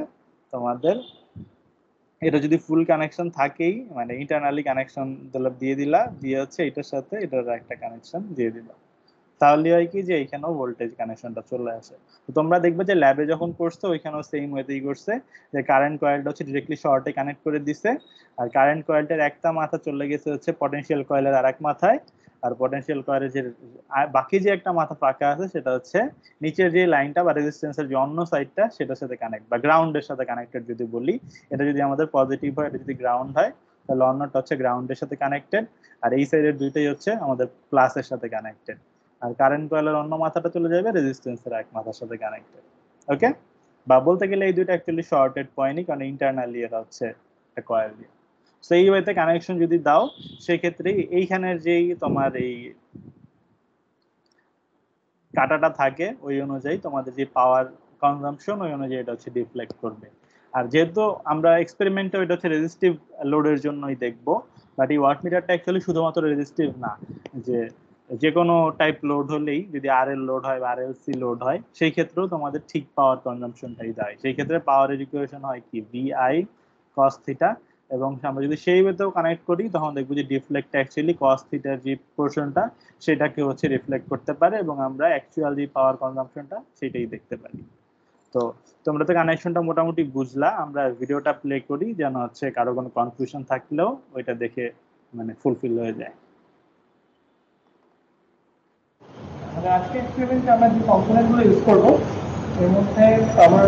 তোমাদের এটা যদি ফুল কানেকশন থাকেই মানে ইন্টারনালি কানেকশন দিয়ে দিলা, দিয়ে হচ্ছে এটার সাথে এটার একটা কানেকশন দিয়ে দিবা, তাহলে হয় কি যে এখানেও ভোল্টেজ কানেকশনটা চলে আসে। তো তোমরা দেখবে যে ল্যাবে যখন করছো ওইখানেও সেম ওয়েতেই করছে, যে কারেন্ট কয়েলটা হচ্ছে ডিরেক্টলি শর্টে কানেক্ট করে দিছে আর কারেন্ট কয়েলটার একটা মাথা চলে গেছে হচ্ছে পটেনশিয়াল কয়েলের আরেক মাথায়, আর পটেনশিয়াল কয়েলের যে বাকি যে একটা মাথা ফাঁকা আছে সেটা হচ্ছে নিচের যে লাইনটা বা রেজিস্ট্যান্সের যে অন্য সাইডটা সেটার সাথে কানেক্ট বা গ্রাউন্ডের সাথে কানেক্টেড যদি বলি, এটা যদি আমাদের পজিটিভ হয়, এটা যদি গ্রাউন্ড হয় তাহলে অন্যটা হচ্ছে গ্রাউন্ডের সাথে কানেক্টেড, আর এই সাইডের দুইটাই হচ্ছে আমাদের প্লাসের সাথে কানেক্টেড, আর কারেন্ট কয়েলের অন্য মাথাটা চলে যাবে রেজিস্ট্যান্সের এক মাথার সাথে কানেক্টেড। ওকে, বা বলতে গেলে এই দুইটা অ্যাকচুয়ালি শর্টেড পয়েন্টই, কারণ ইন্টারনালি এটা হচ্ছে একটা কয়েল দিয়ে। সো এই ওয়েতে কানেকশন যদি দাও সেক্ষেত্রে এইখানের যেই তোমার এই কাটাটা থাকে ওই অনুযায়ী তোমাদের যে পাওয়ার কনজাম্পশন ওই অনুযায়ী এটা হচ্ছে ডিফ্লেক্ট করবে। আর যেহেতু আমরা এক্সপেরিমেন্টে ওইটা হচ্ছে রেজিস্টিভ লোডের জন্যই দেখবো, বাট এই ওয়াটমিটারটা অ্যাকচুয়ালি শুধুমাত্র রেজিস্টিভ না, যে কোনো টাইপ লোড হলেই যদি আর এল লোড হয় বা আর এল সি লোড হয় সেই ক্ষেত্রেও তোমাদের ঠিক পাওয়ার কনজাম্পশনটাই দেয়। সেই ক্ষেত্রে পাওয়ারের ইকুয়েশন হয় কি VI cos থিটা, এবং আমরা যদি সেই ওয়েতেও কানেক্ট করি তখন দেখবো যে ডিফ্লেক্ট অ্যাকচুয়ালি cos থিটার যে পোর্শনটা সেটাকে হচ্ছে রিফ্লেক্ট করতে পারে এবং আমরা অ্যাকচুয়াল যে পাওয়ার কনজাম্পশনটা সেটাই দেখতে পারি। তো তোমরা তো কানেকশনটা মোটামুটি বুঝলা, আমরা ভিডিওটা প্লে করি যেন হচ্ছে কারো কোনো কনফিউশন থাকলেও ওইটা দেখে মানে ফুলফিল হয়ে যায়। আজকে এক্সপেরিমেন্টে আমরা যে কম্পোনেন্টগুলো ইউজ করবো এর মধ্যে আমার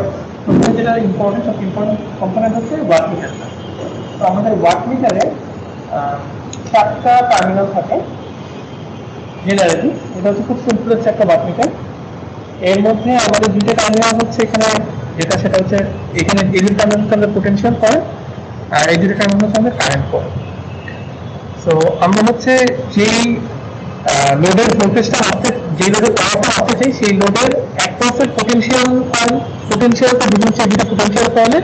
যেটা ইম্পর্টেন্ট কম্পোনেন্ট হচ্ছে ওয়াট মিটারটা। তো আমাদের ওয়াট মিটারে 7টা টার্মিনাল থাকে জেনারেলি, এটা হচ্ছে খুব সিম্পলেস্ট একটা ওয়াট মিটার। এর মধ্যে আমাদের দুটো টার্মিনাল হচ্ছে এখানে, যেটা সেটা হচ্ছে এখানে এই দুটো টার্মিনাল হচ্ছে আমাদের পোটেনশিয়াল কয়েল আর এই দুটো টার্মিনাল হচ্ছে আমাদের কারেন্ট কয়েল। সো আমরা হচ্ছে যেই লোডের ভোল্টেজটা আসতে, যে লোডের পাওয়ারটা আসতে চাই সেই লোডের 1% পোটেনশিয়াল কয়েল, পোটেনশিয়ালটা দিব হচ্ছে দুটো পোটেনশিয়াল কয়েলে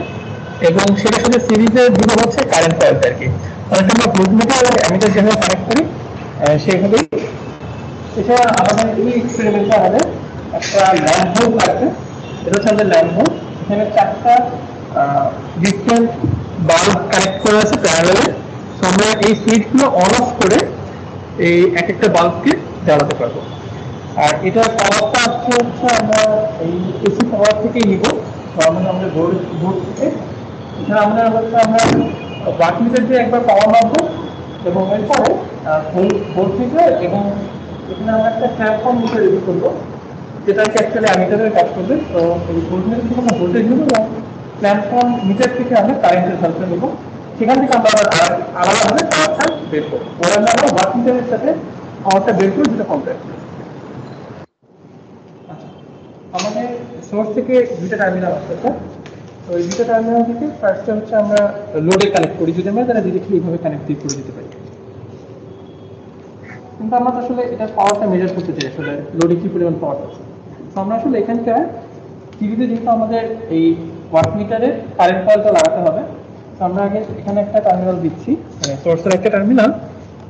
এবং সেটার সাথে সিরিজে দিব হচ্ছে কারেন্ট কয়েলটা আর কি। তাহলে আমরা ভোল্টমিটার এবং অ্যামিটার যেভাবে কানেক্ট করি সেইভাবেই। এছাড়া আমাদের এই এক্সপেরিমেন্টে আমাদের একটা ল্যাম্প হোল থাকবে, এটা হচ্ছে আমাদের ল্যাম্প হোল। এখানে 4টা ডিফারেন্ট বাল্ব কানেক্ট করা আছে প্যারালালে। তো আমরা এই সুইচগুলো অন অফ করে এই এক একটা বাল্বকে জ্বালাতে পারবো। আর এটা পাওয়ারটা আসছে হচ্ছে আমরা এই এসি পাওয়ার থেকেই নিব, আমাদের বোর্ড থেকে। এছাড়া আমরা হচ্ছে আমরা ওয়াট মিটার দিয়ে একবার পাওয়ার মাপবো এবং এরপরে বোর্ড থেকে এবং এখানে আমরা একটা ট্রান্সফর্ম মিটার ইউজ করবো যেটাকে অ্যাকচুয়ালি অ্যামিটারের কাজ করবে। তো এই বোর্ড মিটার থেকে আমরা ভোল্টেজ নেবো এবং ট্রান্সফর্ম মিটার থেকে আমরা কারেন্টের ভ্যালুটা নেবো, সেখান থেকে আমরা আলাদাভাবে পাওয়ারটা বের করবো। পরে আমরা ওয়াট মিটারের সাথে পাওয়ারটা বের করে যেটা কম্পেয়ার করবো। আচ্ছা, আমাদের সোর্স থেকে দুইটা টার্মিনাল আসছে। তো এই দুটো টার্মিনাল থেকে ফার্স্টে হচ্ছে আমরা লোডে কানেক্ট করি, যদি আমরা তারা ডিরেক্টলি এইভাবে কানেক্ট করে দিতে পারি। কিন্তু আমরা তো আসলে এটা পাওয়ারটা মেজার করতে চাই, আসলে লোডে কি পরিমাণ পাওয়ার আছে। তো আমরা আসলে এখানকার টিভিতে যেহেতু আমাদের এই ওয়াট মিটারে কারেন্ট কয়েলটা লাগাতে হবে, তো আমরা আগে এখানে একটা টার্মিনাল দিচ্ছি, মানে সোর্সের একটা টার্মিনাল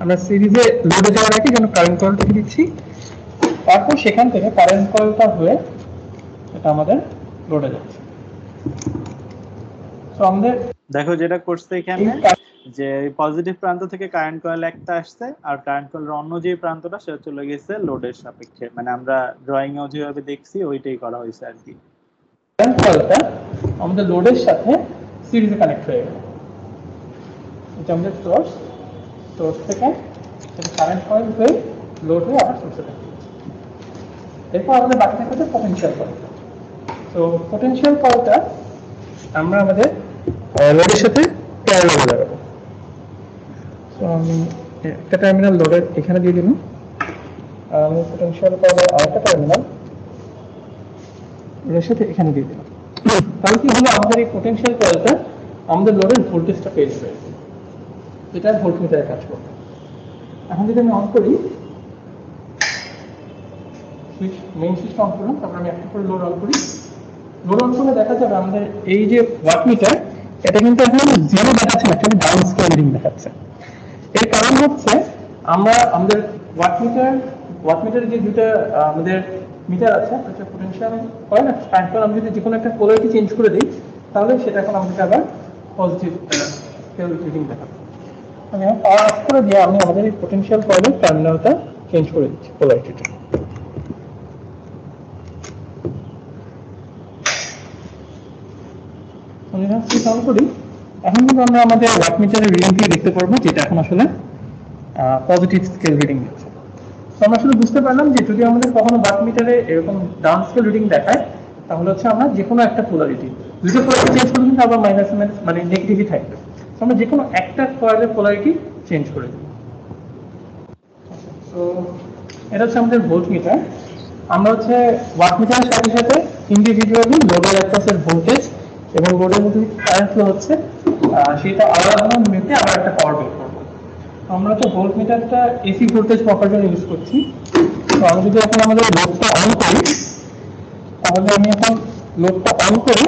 আমরা সিরিজে লোডে যাওয়ার আগে যেন কারেন্ট কয়েলটাকে দিচ্ছি, তারপর সেখান থেকে কারেন্ট কয়েলটা হয়ে এটা আমাদের লোডে যাচ্ছে। তো আমাদের দেখো যেটা করছে এখানে যে পজিটিভ প্রান্ত থেকে কারেন্ট কয়েল একটা আসছে আর কারেন্ট কয়েলের অন্য যে প্রান্তটা সেটা চলে গেছে লোডের সাপেক্ষে, মানে আমরা ড্রয়িং এও যেভাবে দেখছি ওইটাই করা হয়েছে আর কি। কারেন্ট কয়েলটা আমাদের লোডের সাথে সিরিজে কানেক্ট হয়ে গেল। এটা আমাদের সোর্স থেকে কারেন্ট কয়েল হয়ে লোড হয়ে আবার সোর্সে কানেক্ট। এরপর আমাদের বাকি থাকে হচ্ছে পটেনশিয়াল কয়েল। তো পটেনশিয়াল কয়েলটা আমরা আমাদের লোডের সাথে প্যারালাল লাগাবো। তো আমি একটা টার্মিনাল লোডের এখানে দিয়ে দিলাম, আমি পটেনশিয়াল কয়েলের আরেকটা টার্মিনাল এর সাথে এখানে দিয়ে দিলাম। তাহলে কি হলো, আমাদের এই পটেনশিয়াল কয়েলটা আমাদের লোডের ভোল্টেজটা পেয়ে যাবে, এটা ভোল্টমিটারে কাজ করবে। এখন যদি আমি অন করি, সুইচ মেইন সুইচটা অন করলাম, তারপর আমি একটা করে লোড অন করি। লোড অন করলে দেখা যাবে আমাদের এই যে ওয়াটমিটার, এটা কিন্তু এখন জিরো দেখাচ্ছে না, খালি ডাউন স্কেল রিডিং দেখাচ্ছে। এর কারণ হচ্ছে আমরা আমাদের ওয়াটমিটার যে দুটো আমাদের মিটার আছে, একটা পটেনশিয়াল কয়েল আর কারেন্ট কয়েল, আমি যদি যে কোনো একটা পোলারিটি চেঞ্জ করে দিই, তাহলে সেটা এখন আমাদের আবার পজিটিভ স্কেল রিডিং দেখাবে। আমি পাওয়ার অফ করে দিয়ে আমি আমাদের এই পটেনশিয়াল কয়েলের টার্মিনালটা চেঞ্জ করে দিচ্ছি, পোলারিটিটা। আমি সুইচ অন করি, এখন কিন্তু আমরা আমাদের ওয়াটমিটারের রিডিংটি দেখতে পারবো, যেটা এখন আসলে পজিটিভ স্কেল রিডিং দিচ্ছে। তো আমরা আসলে বুঝতে পারলাম যে যদি আমাদের কখনো ওয়াটমিটারে এরকম ডাউন স্কেল রিডিং দেখায়, তাহলে হচ্ছে আমরা যে কোনো একটা পোলারিটি, দুটো পোলারিটি চেঞ্জ করলে কিন্তু আবার মাইনাস মানে নেগেটিভই থাকবে। তো আমরা যে কোনো একটা কয়েলের পোলারিটি চেঞ্জ করে দিই। তো এটা হচ্ছে আমাদের ভোল্টমিটার। আমরা হচ্ছে ওয়াটমিটারের সাথে সাথে ইন্ডিভিজুয়ালি লোডের অ্যাক্রসের ভোল্টেজ এবং লোডের মধ্যে কারেন্ট ফ্লো হচ্ছে সেটা আলাদা নিতে আবার একটা পাওয়ার বের করবো। আমরা হচ্ছে ভোল্টমিটারটা এসি ভোল্টেজ মাপার জন্য ইউজ করছি। তো আমি যদি এখন আমাদের লোডটা অন করি, তাহলে আমি এখন লোডটা অন করে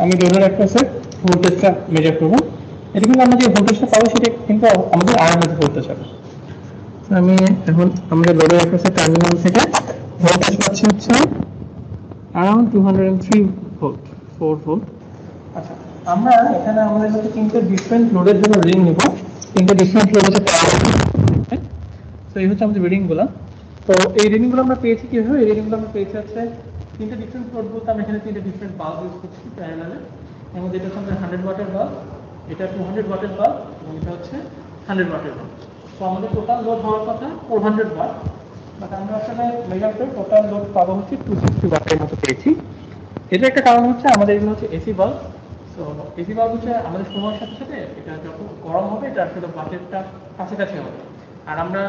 আমি লোডের অ্যাক্রসের ভোল্টেজটা মেজার করবো। এটা কিন্তু আমরা যে ভোল্টেজটা পাবো সেটা কিন্তু আমাদের আরএমএস ভোল্টেজ হবে। আমি এখন আমাদের লোডের অ্যাক্রসের টার্মিনাল থেকে ভোল্টেজ পাচ্ছি হচ্ছে অ্যারাউন্ড 203 ভোল্ট, 4 ভোল্ট। আচ্ছা, আমরা এখানে আমাদের কাছে তিনটে ডিফারেন্ট লোডের জন্য রিডিং নিব, তিনটে ডিফারেন্ট লোড হচ্ছে পাওয়ার। তো এই হচ্ছে আমাদের রিডিংগুলো। তো এই রিডিংগুলো আমরা পেয়েছি কিভাবে? এই রিডিংগুলো আমরা পেয়েছি হচ্ছে তিনটে ডিফারেন্ট লোড বলতে আমরা এখানে তিনটে ডিফারেন্ট বাল্ব ইউজ করছি প্যারালালে। এর মধ্যে এটা হচ্ছে আমাদের 100 ওয়াটের বাল্ব, এটা 200 ওয়াটের বাল্ব এবং এটা হচ্ছে 100 ওয়াটের বাল্ব। তো আমাদের টোটাল লোড হওয়ার কথা 400 ওয়াট, বাট আমরা আসলে মেজার করে টোটাল লোড পাবো হচ্ছে 260 ওয়াটের মতো পেয়েছি। এটা একটা কারণ হচ্ছে আমাদের এগুলো হচ্ছে এসি বাল্ব। তো এসি বাল্ব হচ্ছে আমাদের সময়ের সাথে সাথে এটা যত গরম হবে এটা আসলে ওয়াটেরটা কাছাকাছি হবে। আর আমরা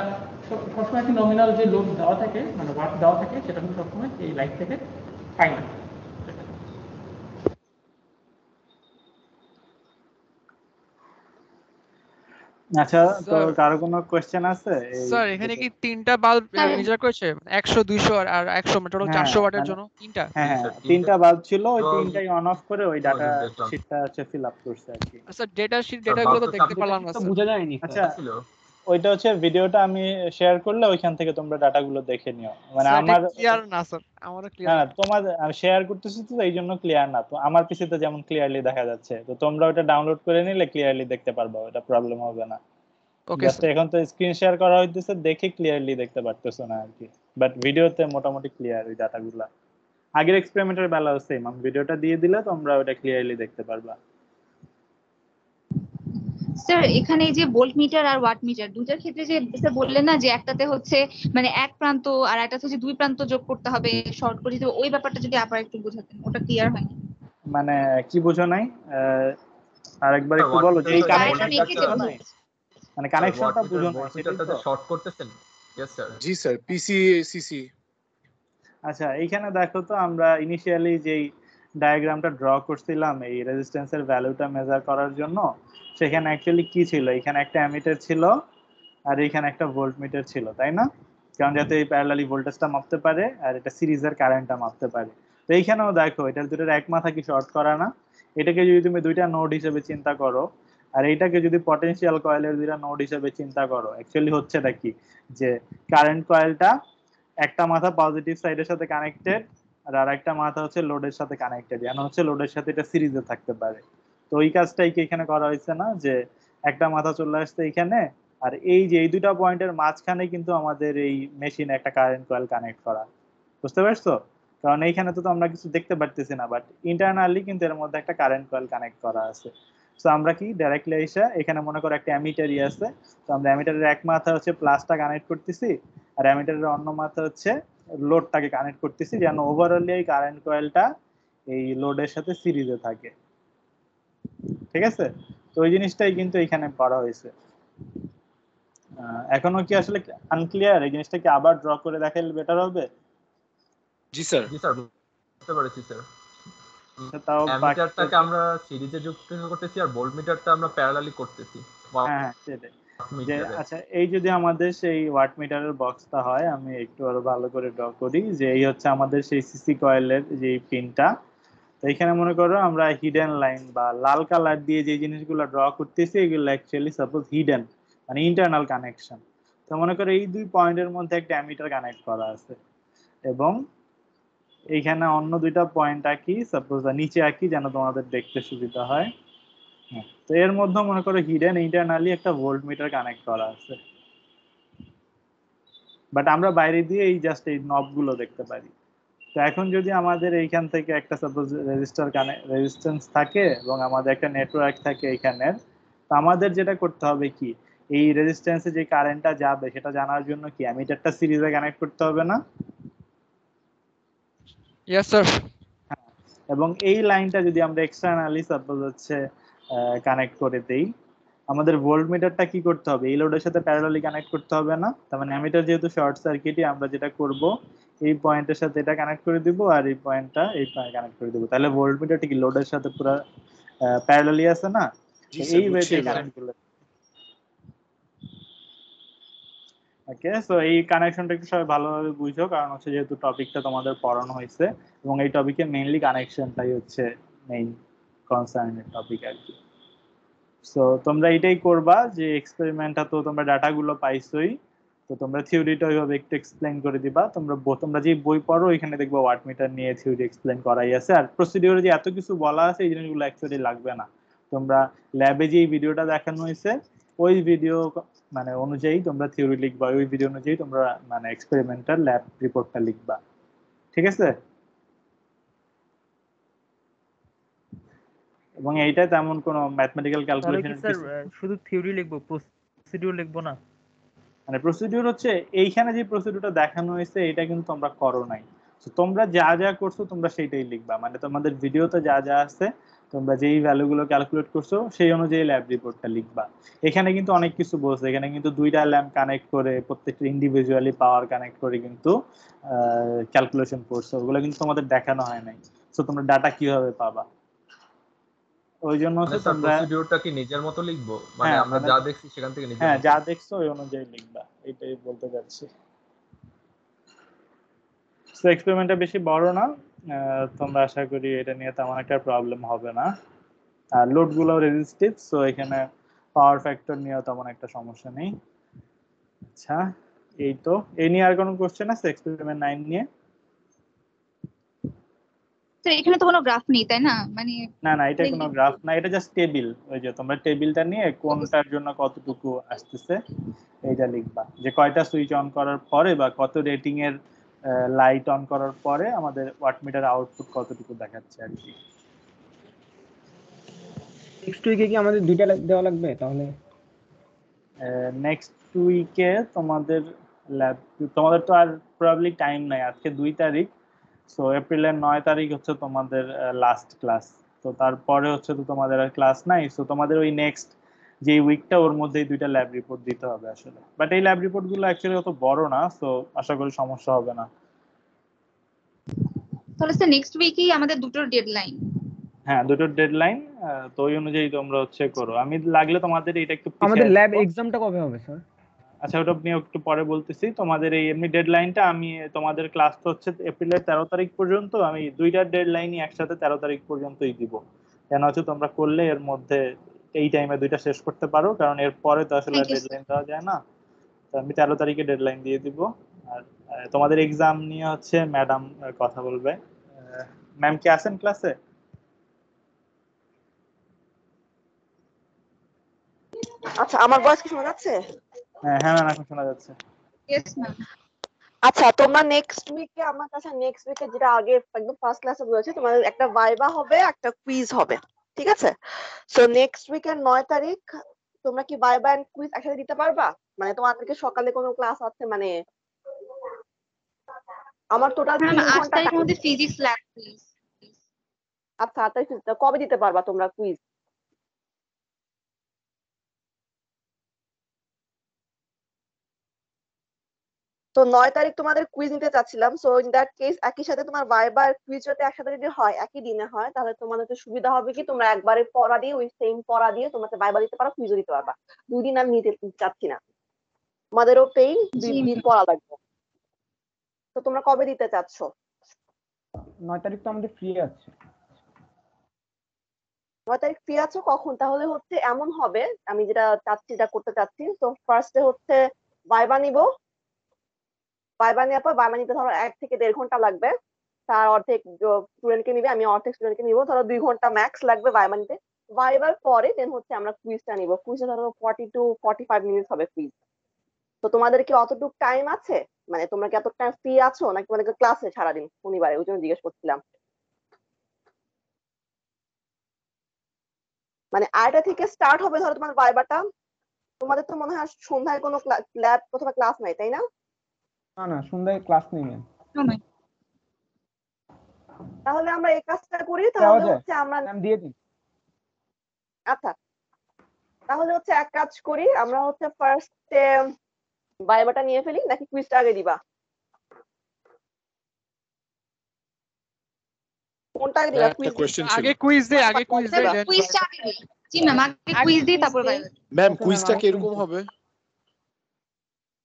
সবসময় একটি নমিনাল যে লোড দেওয়া থাকে, মানে ওয়াট দেওয়া থাকে, সেটা কিন্তু সবসময় এই লাইট থেকে পাই না। আচ্ছা, তো কারো কোনো কোশ্চেন আছে? স্যার এখানে কি তিনটা বাল্ব মেজার করেছে, 100 200 আর 100, টোটাল 400 ওয়াটের জন্য তিনটা? হ্যাঁ, তিনটা বাল্ব ছিল, ওই তিনটাই অন অফ করে ওই ডাটা শিটটা হচ্ছে ফিল আপ করছে আর কি। আচ্ছা, ডেটাগুলো তো দেখতে পেলাম না স্যার। বোঝা যায়নি। আচ্ছা, ওইটা হচ্ছে ভিডিওটা আমি শেয়ার করলে ওইখান থেকে তোমরা ডাটাগুলো দেখে নিও। মানে আমার ক্লিয়ার না স্যার, আমারও ক্লিয়ার না, তোমার আমি শেয়ার করতেছি তো এই জন্য ক্লিয়ার না। তো আমার পিসিতে যেমন ক্লিয়ারলি দেখা যাচ্ছে, তো তোমরা ওটা ডাউনলোড করে নিলে ক্লিয়ারলি দেখতে পারবা, ওটা প্রবলেম হবে না। ওকে জাস্ট এখন তো স্ক্রিন শেয়ার করা হইতেছে, দেখে ক্লিয়ারলি দেখতে পারতেছো না আর কি, বাট ভিডিওতে মোটামুটি ক্লিয়ার ওই ডাটাগুলো। আগের এক্সপেরিমেন্টের বেলাও সেম, আমি ভিডিওটা দিয়ে দিলে তোমরা ওটা ক্লিয়ারলি দেখতে পারবা। স্যার এখানে যে ভোল্ট মিটার আর ওয়াট মিটার দুটার ক্ষেত্রে যে স্যার বললেন না যে একটাতে হচ্ছে মানে এক প্রান্ত আর একটাতে হচ্ছে দুই প্রান্ত যোগ করতে হবে শর্ট করে, ওই ব্যাপারটা যদি আবার একটু বোঝাতেন, ওটা ক্লিয়ার হয়নি। মানে কি বুঝো নাই? আরেকবার একটু বলো যে এই কানেকশনটা নাই, মানে কানেকশনটা বুঝো না সেটা তো শর্ট করতেছেন। Yes sir. জি স্যার, পিসি সিসি। আচ্ছা, এইখানে দেখো তো আমরা ইনিশিয়ালি যেই ডায়াগ্রামটা ড্র করছিলাম এই রেজিস্ট্যান্সের ভ্যালুটা মেজার করার জন্য, সেখানে অ্যাকচুয়ালি কি ছিল? এখানে একটা অ্যামিটার ছিল আর এখানে একটা ভোল্টমিটার ছিল, তাই না? কারণ যাতে এই প্যারালালি ভোল্টেজটা মাপতে পারে আর এটা সিরিজের কারেন্টটা মাপতে পারে। তো এইখানেও দেখো এটার দুটোর এক মাথা কি শর্ট করা না? এটাকে যদি তুমি দুইটা নোড হিসেবে চিন্তা করো আর এইটাকে যদি পটেনশিয়াল কয়েলের দুইটা নোড হিসেবে চিন্তা করো, অ্যাকচুয়ালি হচ্ছেটা কি যে কারেন্ট কয়েলটা একটা মাথা পজিটিভ সাইডের সাথে কানেক্টেড আর আরেকটা মাথা হচ্ছে লোডের সাথে কানেক্টেড, যেন হচ্ছে লোডের সাথে এটা সিরিজে থাকতে পারে। তো ওই কাজটাই কি এখানে করা হয়েছে না, যে একটা মাথা চলে আসছে এখানে আর এই যে এই দুটা পয়েন্টের মাঝখানে কিন্তু আমাদের এই মেশিনে একটা কারেন্ট কয়েল কানেক্ট করা। বুঝতে পারছো? কারণ এইখানে তো আমরা কিছু দেখতে পারতেছি না, বাট ইন্টারনালি কিন্তু এর মধ্যে একটা কারেন্ট কয়েল কানেক্ট করা আছে। সো আমরা কি ডাইরেক্টলি এসে এখানে মনে করো একটা অ্যামিটারই আছে, তো আমরা অ্যামিটারের এক মাথা হচ্ছে প্লাসটা কানেক্ট করতেছি আর অ্যামিটারের অন্য মাথা হচ্ছে লোডটাকে কানেক্ট করতেছি যেন ওভারঅলি এই কারেন্ট কয়েলটা এই লোডের সাথে সিরিজে থাকে। ঠিক আছে, তো ওই জিনিসটাই কিন্তু এখানে করা হয়েছে। এখনো কি আসলে আনক্লিয়ার? এই জিনিসটা কি আবার ড্র করে দেখালে বেটার হবে? জি স্যার। বুঝতে পেরেছি স্যার। তাও অ্যামিটারটাকে আমরা সিরিজে যুক্ত করতেছি আর ভোল্টমিটারটা আমরা প্যারালালি করতেছি। হ্যাঁ সেটাই। যে আচ্ছা, এই যদি আমাদের সেই ওয়াট মিটারের বক্সটা হয়, আমি একটু আরো ভালো করে ড্র করি যে এই হচ্ছে আমাদের সেই সিসি কয়েলের যে পিনটা। তো এখানে মনে করো আমরা হিডেন লাইন বা লাল কালার দিয়ে যে জিনিসগুলো ড্র করতেছি এগুলো অ্যাকচুয়ালি সাপোজ হিডেন, মানে ইন্টারনাল কানেকশন। তো মনে করো এই দুই পয়েন্টের মধ্যে একটা অ্যামিটার কানেক্ট করা আছে এবং এইখানে অন্য দুইটা পয়েন্ট আঁকি, সাপোজ নিচে আঁকি যেন তোমাদের দেখতে সুবিধা হয়। তো এর মধ্যে মনে করো হিডেন ইন্টারনালি একটা ভোল্ট মিটার কানেক্ট করা আছে, বাট আমরা বাইরে দিয়ে এই জাস্ট এই নব গুলো দেখতে পারি। তো এখন যদি আমাদের এইখান থেকে একটা সাপোজ রেজিস্ট্যান্স থাকে এবং আমাদের একটা নেটওয়ার্ক থাকে এইখানের, তো আমাদের যেটা করতে হবে কি, এই রেজিস্ট্যান্সে যে কারেন্টটা যাবে সেটা জানার জন্য কি অ্যামিটারটা সিরিজে কানেক্ট করতে হবে না? Yes sir. এবং এই লাইনটা যদি আমরা এক্সটার্নালি সাপোজ হচ্ছে কানেক্ট করে দেই, আমাদের ভোল্ট মিটারটা কি করতে হবে, এই লোডের সাথে প্যারালালি কানেক্ট করতে হবে না? তার মানে অ্যামিটার যেহেতু শর্ট সার্কিটই, আমরা যেটা করব এই পয়েন্টের সাথে এটা কানেক্ট করে দিব আর এই পয়েন্টটা এই পয়েন্টে কানেক্ট করে দিব, তাহলে ভোল্ট মিটারটা কি লোডের সাথে পুরো প্যারালালি আছে না? জি তো স্যার, এই ওয়েতে কানেক্ট করলে ওকে। সো এই কানেকশনটা একটু সবাই ভালোভাবে বুঝো, কারণ হচ্ছে যেহেতু টপিকটা তোমাদের পড়ানো হয়েছে এবং এই টপিকে মেইনলি কানেকশনটাই হচ্ছে মেইন কনসার্নের টপিক আর কি। সো তোমরা এটাই করবা যে এক্সপেরিমেন্টটা তো তোমরা ডাটাগুলো পাইছোই, তো তোমরা থিওরিটা ওইভাবে একটু এক্সপ্লেন করে দিবা। তোমরা যে বই পড়ো এখানে দেখবো ওয়াট মিটার নিয়ে থিওরি এক্সপ্লেন করাই আছে, আর প্রসিডিওরে যে এত কিছু বলা আছে এই জিনিসগুলো অ্যাকচুয়ালি লাগবে না। তোমরা ল্যাবে যে ভিডিওটা দেখানো হয়েছে ওই ভিডিও মানে অনুযায়ী তোমরা থিওরি লিখবা, ওই ভিডিও অনুযায়ী তোমরা মানে এক্সপেরিমেন্টাল ল্যাব রিপোর্টটা লিখবা। ঠিক আছে? এবং এইটা তেমন কোনো ম্যাথমেটিক্যাল ক্যালকুলেশনের কিছু শুধু থিওরি লিখবো, প্রসিডিউর লিখবো না? মানে প্রসিডিউর হচ্ছে এইখানে যে প্রসিডিউরটা দেখানো হয়েছে এটা কিন্তু তোমরা করো নাই। তো তোমরা যা যা করছো তোমরা সেইটাই লিখবা, মানে তোমাদের ভিডিওতে যা যা আছে তোমরা যেই ভ্যালুগুলো ক্যালকুলেট করছো সেই অনুযায়ী ল্যাব রিপোর্টটা লিখবা। এখানে কিন্তু অনেক কিছু বলছে, এখানে কিন্তু দুইটা ল্যাম্প কানেক্ট করে প্রত্যেকটা ইন্ডিভিজুয়ালি পাওয়ার কানেক্ট করে কিন্তু ক্যালকুলেশন করছো, ওগুলো কিন্তু তোমাদের দেখানো হয় নাই। তো তোমরা ডাটা কিভাবে পাবা? ওই জন্য হচ্ছে তোমরা প্রসিডিউরটা কি নিজের মতো লিখবো, মানে আমরা যা দেখছি সেখান থেকে নিজের মতো? যা দেখছো ওই অনুযায়ী লিখবা, এটাই বলতে চাচ্ছি। তো এক্সপেরিমেন্টটা বেশি বড় না, তোমরা আশা করি এটা নিয়ে তেমন একটা প্রবলেম হবে না। আর লোড গুলো রেজিস্টিভ, সো এখানে পাওয়ার ফ্যাক্টর নিয়ে তেমন একটা সমস্যা নেই। আচ্ছা, এই তো এই নিয়ে আর কোনো কোশ্চেন আছে এক্সপেরিমেন্ট 9 নিয়ে? তো এখানে তো কোনো গ্রাফ নেই তাই না, মানে না এটা কোনো গ্রাফ না, এটা জাস্ট টেবিল। ওই যে তোমরা টেবিলটা নিয়ে কোনটার জন্য কতটুকু আসতেছে এইটা লিখবা, যে কয়টা সুইচ অন করার পরে বা কত রেটিং এর লাইট অন করার পরে আমাদের ওয়াটমিটার আউটপুট কতটুকু দেখাচ্ছে আর কি। নেক্সট উইকে কি আমাদের দুইটা দেওয়া লাগবে তাহলে? নেক্সট উইকে তোমাদের ল্যাব, তোমাদের তো আর প্রবাবলি টাইম নাই, আজকে 2 তারিখ, সো এপ্রিলের 9 তারিখ হচ্ছে তোমাদের লাস্ট ক্লাস। তো তারপরে হচ্ছে তো তোমাদের আর ক্লাস নাই, সো তোমাদের ওই নেক্সট যে উইকটা ওর মধ্যেই 2টা ল্যাব রিপোর্ট দিতে হবে আসলে। বাট এই ল্যাব রিপোর্ট গুলো অ্যাকচুয়ালি অত বড় না, সো আশা করি সমস্যা হবে না। তাহলে স্যার নেক্সট উইকেই আমাদের দুটোর ডেডলাইন। হ্যাঁ, দুটোর ডেডলাইন, তো ওই অনুযায়ী তোমরা হচ্ছে করো। আমি লাগলে তোমাদের এটা একটু আমাদের ল্যাব এক্সামটা কবে হবে স্যার? আচ্ছা, ওটা নিয়ে একটু পরে বলতেছি। তোমাদের এই এমনি ডেডলাইনটা আমি তোমাদের ক্লাস তো হচ্ছে এপ্রিলের 13 তারিখ পর্যন্ত, আমি 2টার ডেডলাইনই একসাথে 13 তারিখ পর্যন্তই দিব, কেন হচ্ছে তোমরা করলে এর মধ্যে এই টাইমে 2টা শেষ করতে পারো, কারণ এর পরে তো আসলে ডেডলাইন দেওয়া যায় না। তো আমি 13 তারিখে ডেডলাইন দিয়ে দিব। আর তোমাদের এক্সাম নিয়ে হচ্ছে ম্যাডাম কথা বলবে। ম্যাম কি আছেন ক্লাসে? আচ্ছা, আমার ভয়েস কি শোনা যাচ্ছে? হ্যাঁ ম্যাম, এখন শোনা যাচ্ছে। Yes ma'am. আচ্ছা, তোমরা নেক্সট উইকে আমার কাছে নেক্সট উইকে যেটা আগে একদম ফার্স্ট ক্লাসে বলেছে, তোমাদের একটা ভাইবা হবে, একটা কুইজ হবে, ঠিক আছে? সো নেক্সট উইকের 9 তারিখ তোমরা কি ভাইবা এন্ড কুইজ একসাথে দিতে পারবা? মানে তোমাদেরকে সকালে কোনো ক্লাস আছে, মানে আমার টোটাল 3 ম্যাম 8 ঘন্টা তারিখের time। মধ্যে ফিজিক্স ল্যাব প্লিজ। আচ্ছা 8 তারিখ কবে দিতে পারবা তোমরা কুইজ? তো 9 তারিখ তোমাদের কুইজ নিতে চাচ্ছিলাম। সো ইন দ্যাট কেস একই সাথে তোমার ভাইবা আর কুইজ যদি একসাথে যদি হয়, একই দিনে হয়, তাহলে তোমাদের তো সুবিধা হবে কি তোমরা একবারে পড়া দিয়ে ওই সেম পড়া দিয়ে তোমাকে ভাইবা দিতে পারো, কুইজও দিতে পারবা। 2 দিন আমি নিতে চাচ্ছি না, তোমাদেরও পেইন, 2 দিন পড়া লাগবে। তো তোমরা কবে দিতে চাচ্ছো? 9 তারিখ তো আমাদের ফ্রি আছে। 9 তারিখ ফ্রি আছো কখন? তাহলে হচ্ছে এমন হবে, আমি যেটা চাচ্ছি, যেটা করতে চাচ্ছি, তো ফার্স্টে হচ্ছে ভাইবা নিব। ভাইবা নেওয়ার পর ভাইবা নিতে ধরো 1 থেকে 1.5 ঘন্টা লাগবে। তার অর্ধেক স্টুডেন্টকে নিবে, আমি অর্ধেক স্টুডেন্টকে নিব, ধরো 2 ঘন্টা ম্যাক্স লাগবে ভাইবা নিতে। ভাইবার পরে দেন হচ্ছে আমরা কুইজটা নিব। কুইজটা ধরো 40 to 45 মিনিটস হবে কুইজ। তো তোমাদের কি অতটুকু টাইম আছে? মানে তোমরা কি এত টাইম ফ্রি আছো নাকি তোমাদের ক্লাসে সারাদিন শনিবারে? ওই জন্য জিজ্ঞেস করছিলাম। মানে 8টা থেকে স্টার্ট হবে ধরো তোমার ভাইবাটা। তোমাদের তো মনে হয় সন্ধ্যায় কোনো ল্যাব অথবা ক্লাস নাই, তাই না? না না, সন্ধ্যায় ক্লাস নেই ম্যাম। তাহলে আমরা এই কাজটা করি, দেওয়া তাহলে যায় হচ্ছে আমরা ম্যাম, দিয়ে দিন। আচ্ছা তাহলে হচ্ছে এক কাজ করি, আমরা হচ্ছে ফার্স্টে ভাইবাটা নিয়ে ফেলি নাকি কুইজটা আগে দিবা? কোনটা আগে দিবা? একটা কোশ্চেন ছিল আগে কুইজ দে, আগে কুইজ দে, দেন কুইজটা আগে দিই। জি ম্যাম, আগে কুইজ দিই তারপর ভাইবা। ম্যাম, Okay, কুইজটা ma'am, কিরকম হবে?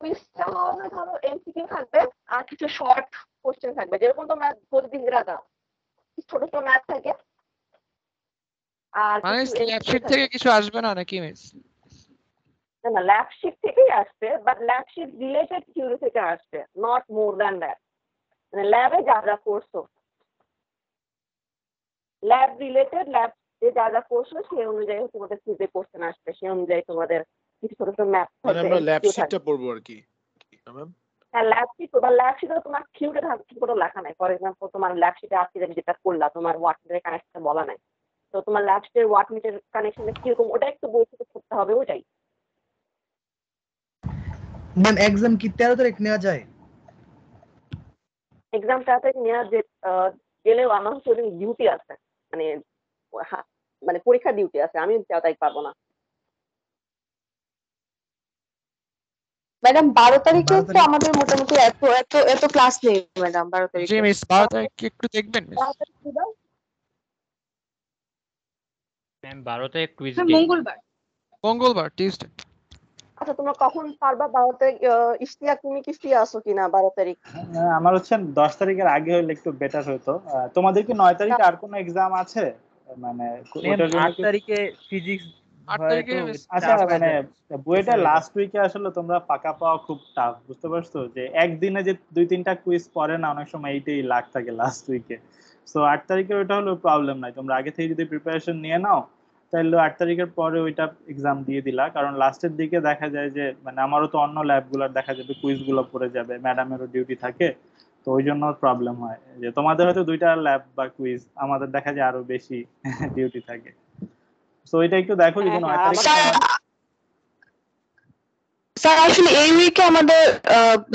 কুইজটা হবে ধরো এমসিকিউ থাকবে আর কিছু শর্ট কোশ্চেন থাকবে, যেরকম তোমরা প্রতিদিন যেটা দাও, ছোট ছোট ম্যাথ থাকে আর মানে কিছু ল্যাব MCQ শিট থেকে থাকবে। কিছু আসবে না নাকি মিস? না না, ল্যাব শিট থেকেই আসবে, but lab sheet related theory থেকে আসবে, নট মোর দ্যান দ্যাট। মানে ল্যাবে যা যা করছো, ল্যাব রিলেটেড, ল্যাব যা যা করছো সেই অনুযায়ী তোমাদের কুইজে কোশ্চেন আসবে, সেই অনুযায়ী তোমাদের কিছু ছোট ছোট ম্যাথ মানে থাকবে, আমরা ল্যাব MCQ শিটটা থাকবে। পড়বো আর কি, ম্যাম? হ্যাঁ ল্যাব শিট, বা ল্যাব শিটে তোমার থিওরি থাকবে, কোনো লেখা নাই। ফর এক্সাম্পল তোমার ল্যাব শিটে আজকে যেটা করলা, তোমার ওয়াট মিটারের কানেকশন বলা নাই, তো তোমার ল্যাব শিটের ওয়াট মিটার কানেকশনটা কিরকম ওটা একটু বই থেকে করতে হবে, ওটাই। ম্যাম এক্সাম কি 13 তারিখ নেওয়া যায়? এক্সাম তাড়াতাড়ি নেওয়া গেলেও আমার হচ্ছে ডিউটি আছে, মানে মানে পরীক্ষা ডিউটি আছে, আমি তাই পারবো না। ম্যাডাম 12 তারিখে তো আমাদের মোটামুটি এত এত এত ক্লাস নেই ম্যাডাম 12 জি তারিখে। মিস, 12 তারিখ একটু দেখবেন মিস। ম্যাম 12 তারিখ কুইজ ম্যাম ডে। মঙ্গলবার, টিউসডে। আচ্ছা তোমরা কখন পারবা 12 তারিখ? ইশতিয়াক তুমি কি ফ্রি আছো কিনা 12 তারিখ? আমার হচ্ছে 10 তারিখের আগে হলে একটু বেটার হতো। তোমাদের কি 9 তারিখে আর কোনো এক্সাম আছে? মানে ওটার জন্য 8 তারিখে ফিজিক্স 8 তারিখে আচ্ছা, মানে বইটা লাস্ট উইকে আসলে তোমরা ফাঁকা পাওয়া খুব টাফ, বুঝতে পারছো? যে একদিনে যে 2-3টা কুইজ পড়ে না, অনেক সময় এইটাই লাগ থাকে লাস্ট উইকে। সো 8 তারিখে ওইটা হলো প্রবলেম নাই, তোমরা আগে থেকে যদি প্রিপারেশন নিয়ে নাও তাহলে 8 তারিখের পরে ওইটা এক্সাম দিয়ে দিলা। কারণ লাস্টের দিকে দেখা যায় যে মানে আমারও তো অন্য ল্যাবগুলোর দেখা যাবে কুইজ গুলো পড়ে যাবে, ম্যাডামেরও ডিউটি থাকে, তো ওই জন্য প্রবলেম হয় যে তোমাদের হয়তো 2টা ল্যাব বা কুইজ, আমাদের দেখা যায় আরো বেশি ডিউটি থাকে। সো এটা একটু দেখো যদি 9 তারিখে স্যার আসলে এই উইকে আমাদের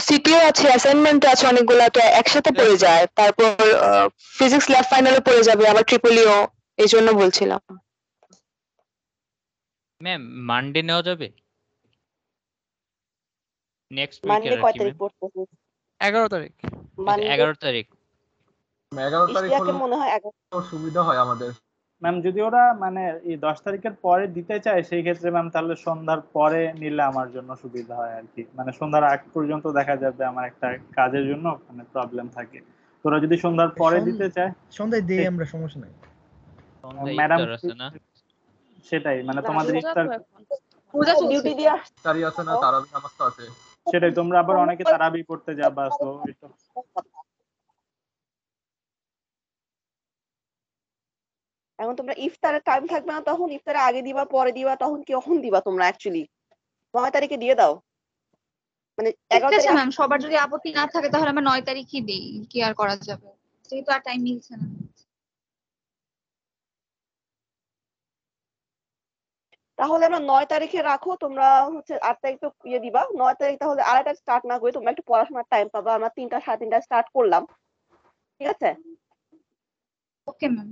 সিটিও আছে, অ্যাসাইনমেন্ট আছে অনেকগুলা, তো একসাথে পড়ে যায়, তারপর ফিজিক্স ল্যাব ফাইনালে পড়ে যাবে, আবার ট্রিপলিও, এই জন্য বলছিলাম। ম্যাম মানডে নেওয়া যাবে? নেক্সট মানডে উইকে কয় রাখি তারিখ ম্যাম। পড়তেছে? 11 তারিখ। মানডে 11 তারিখ। 11 তারিখ ইশতিয়াকের হলে মনে হয় 11। সুবিধা হয় আমাদের। ম্যাম যদি ওরা মানে এই 10 তারিখের পরে দিতে চায় সেই ক্ষেত্রে ম্যাম তাহলে সন্ধ্যার পরে নিলে আমার জন্য সুবিধা হয় আর কি। মানে সন্ধ্যার আগ পর্যন্ত দেখা যাবে আমার একটা কাজের জন্য মানে প্রবলেম থাকে। তোরা যদি সন্ধ্যার পরে দিতে চায় সন্ধ্যায় দেই আমরা, সমস্যা নাই। সন্ধ্যায় ম্যাডাম ইফতার আছে না? সেটাই, মানে তোমাদের ইফতার ডিউটি দিয়ে তারি আছে না, তারাবি নামাজ তো আছে। সেটাই, তোমরা আবার অনেকে তারাবি পড়তে যাবা, তো এটা এখন তোমরা ইফতারের টাইম থাকবে না, তখন ইফতারের আগে দিবা পরে দিবা, তখন কখন দিবা তোমরা? অ্যাকচুয়ালি 9 তারিখে দিয়ে দাও, মানে 11 ঠিক আছে তারিখ ম্যাম, সবার যদি আপত্তি না থাকে তাহলে আমরা 9 তারিখই দেই, কি আর করা যাবে, যেহেতু আর টাইম মিলছে না। তাহলে আমরা 9 তারিখে রাখো, তোমরা হচ্ছে 8 তারিখ তো ইয়ে দিবা, 9 তারিখ তাহলে আড়াইটা স্টার্ট না করে তোমরা একটু পড়াশোনার টাইম পাবা। আমরা 3টা 3:30 স্টার্ট করলাম, ঠিক আছে? Okay ma'am.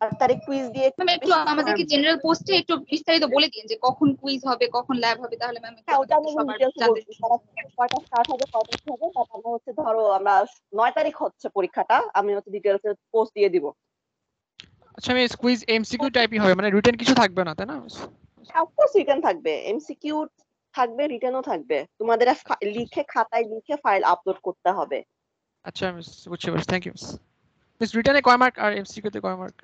8 তারিখ কুইজ দিয়ে ম্যাম একটু আমাদেরকে জেনারেল পোস্টে একটু বিস্তারিত বলে দিন যে কখন কুইজ হবে, কখন ল্যাব হবে, তাহলে ম্যাম একটু ওটা আমি সবার ডিটেইলস জানতে বলছি, কয়টা স্টার্ট হবে কয়টা কি হবে। বাট আমরা হচ্ছে ধরো আমরা 9 তারিখ হচ্ছে পরীক্ষাটা, আমি হচ্ছে ডিটেইলস পোস্ট দিয়ে দিব। আচ্ছা আমি কুইজ এমসিকিউ টাইপই হবে, মানে রিটেন কিছু থাকবে না তাই না? অফকোর্স রিটেন থাকবে, এমসিকিউ থাকবে, রিটেনও থাকবে। তোমাদের লিখে খাতায় লিখে ফাইল আপলোড করতে হবে। আচ্ছা মিস বুঝছি, থ্যাংক ইউ মিস। রিটেনে কয় মার্ক আর এমসিকিউ তে কয় মার্ক?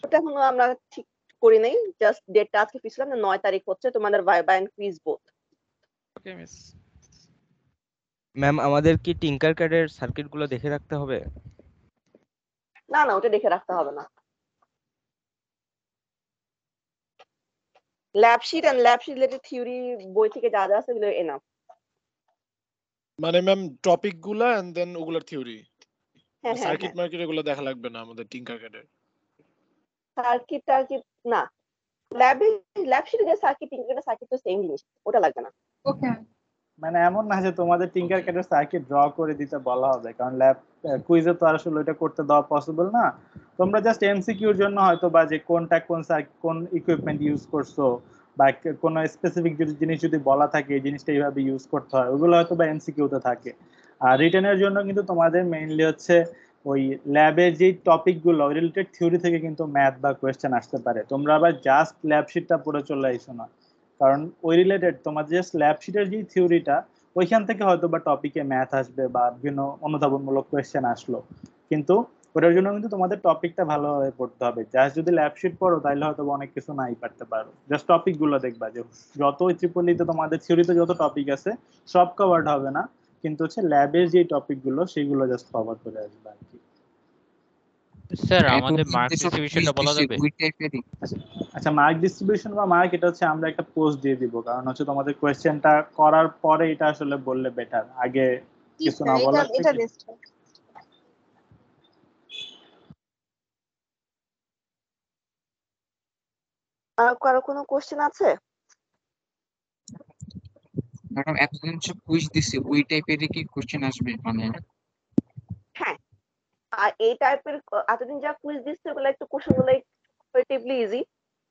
ওটা এখনো আমরা ঠিক করি নাই, জাস্ট ডেটটা আজকে ফিক্সলাম যে 9 তারিখ হচ্ছে তোমাদের viva and quiz both. Okay miss. Ma'am আমাদের কি টিঙ্কারক্যাডের সার্কিটগুলো দেখে রাখতে হবে? না না, ওটা দেখে রাখতে হবে না। Lab sheet and lab sheet related theory বই থেকে যা যা আছে এগুলো এনাফ। মানে ম্যাম টপিক গুলা এন্ড দেন ওগুলার থিওরি, হ্যাঁ হ্যাঁ সার্কিট মার্কেট এগুলো দেখা লাগবে না আমাদের টিঙ্কারক্যাডের। সার্কিট টার্কিট না, ল্যাব শিটে যে সার্কিট টিঙ্কারক্যাডের সার্কিট তো সেম জিনিস, ওটা লাগবে না। ওকে। মানে এমন না যে তোমাদের টিঙ্কারক্যাডের সার্কিট ড্র করে দিতে বলা হবে, কারণ ল্যাব কুইজে তো আসলে ওটা করতে দেওয়া পসিবল না। তোমরা জাস্ট এমসিকিউর জন্য হয়তো বা যে কোনটা কোন ইকুইপমেন্ট ইউজ করছো বা কোন স্পেসিফিক জিনিস যদি বলা থাকে এই জিনিসটা এইভাবে ইউজ করতে হয়, ওগুলো হয়তো বা এমসিকিউতে থাকে। আর রিটেনের জন্য কিন্তু তোমাদের মেইনলি হচ্ছে ওই ল্যাবের যে টপিকগুলো রিলেটেড থিওরি থেকে কিন্তু ম্যাথ বা কোয়েশ্চেন আসতে পারে। তোমরা আবার জাস্ট ল্যাব শিটটা পড়ে চলে আইসো না, কারণ ওই রিলেটেড তোমাদের জাস্ট ল্যাব শিটের যে থিওরিটা ওইখান থেকে হয়তো বা টপিকে ম্যাথ আসবে বা বিভিন্ন অনুধাবনমূলক কোয়েশ্চেন আসলো, কিন্তু ওটার জন্য কিন্তু তোমাদের টপিকটা ভালোভাবে পড়তে হবে। জাস্ট যদি ল্যাব শিট পড়ো তাহলে হয়তো অনেক কিছু নাই পারতে পারো। জাস্ট টপিক গুলো দেখবা যে যত ট্রিপলিতে তোমাদের থিওরিতে যত টপিক আছে সব কভারড হবে না, কিন্তু হচ্ছে ল্যাবের যে টপিক গুলো সেগুলো জাস্ট কভার করে আসবে আর কি। স্যার আমাদের মার্ক ডিস্ট্রিবিউশনটা বলা যাবে? আচ্ছা মার্ক ডিস্ট্রিবিউশন বা মার্ক এটা হচ্ছে আমরা একটা পোস্ট দিয়ে দিব, কারণ হচ্ছে তোমাদের কোয়েশ্চেনটা করার পরে এটা আসলে বললে বেটার, আগে কিছু না বলার এটা থেকে। বেস্ট। আর কারো কোনো কোশ্চেন আছে? ম্যাডাম এতদিন যে কুইজ দিছি ওই টাইপেরই কি কোশ্চেন আসবে মানে? হ্যাঁ, আর এই টাইপের এতদিন যা কুইজ দিচ্ছে ওগুলো একটু কোশ্চেন গুলো রিলেটিভলি ইজি,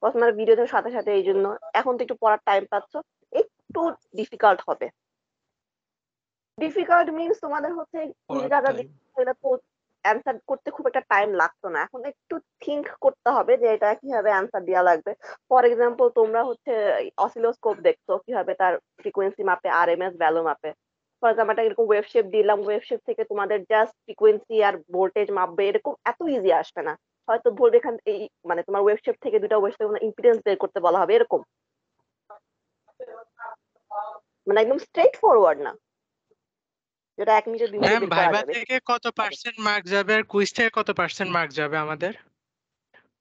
তোমার ভিডিওর সাথে সাথে। এই জন্য এখন তো একটু পড়ার টাইম পাচ্ছ, একটু ডিফিকাল্ট হবে। ডিফিকাল্ট মিন্স তোমাদের হচ্ছে অ্যান্সার করতে খুব একটা টাইম লাগতো না, এখন একটু থিঙ্ক করতে হবে যে এটা কিভাবে অ্যান্সার দেওয়া লাগবে। ফর এক্সাম্পল তোমরা হচ্ছে অসিলোস্কোপ দেখছো, কিভাবে তার ফ্রিকোয়েন্সি মাপে, আরএমএস ভ্যালু মাপে। ফর এক্সাম্পল একটা এরকম ওয়েভ শেপ দিলাম, ওয়েভ শেপ থেকে তোমাদের জাস্ট ফ্রিকোয়েন্সি আর ভোল্টেজ মাপবে, এরকম এত ইজি আসবে না। হয়তো ভোল্ট এখান এই মানে তোমার ওয়েভ শেপ থেকে দুটো ওয়েভ শেপ ইম্পিডেন্স বের করতে বলা হবে, এরকম মানে একদম স্ট্রেট ফরওয়ার্ড না যেটা 1 মিনিটে 2 মিনিটে বের করা ভাইবা যাবে। থেকে কত পার্সেন্ট মার্ক যাবে আর কুইজ থেকে কত পার্সেন্ট মার্ক যাবে আমাদের?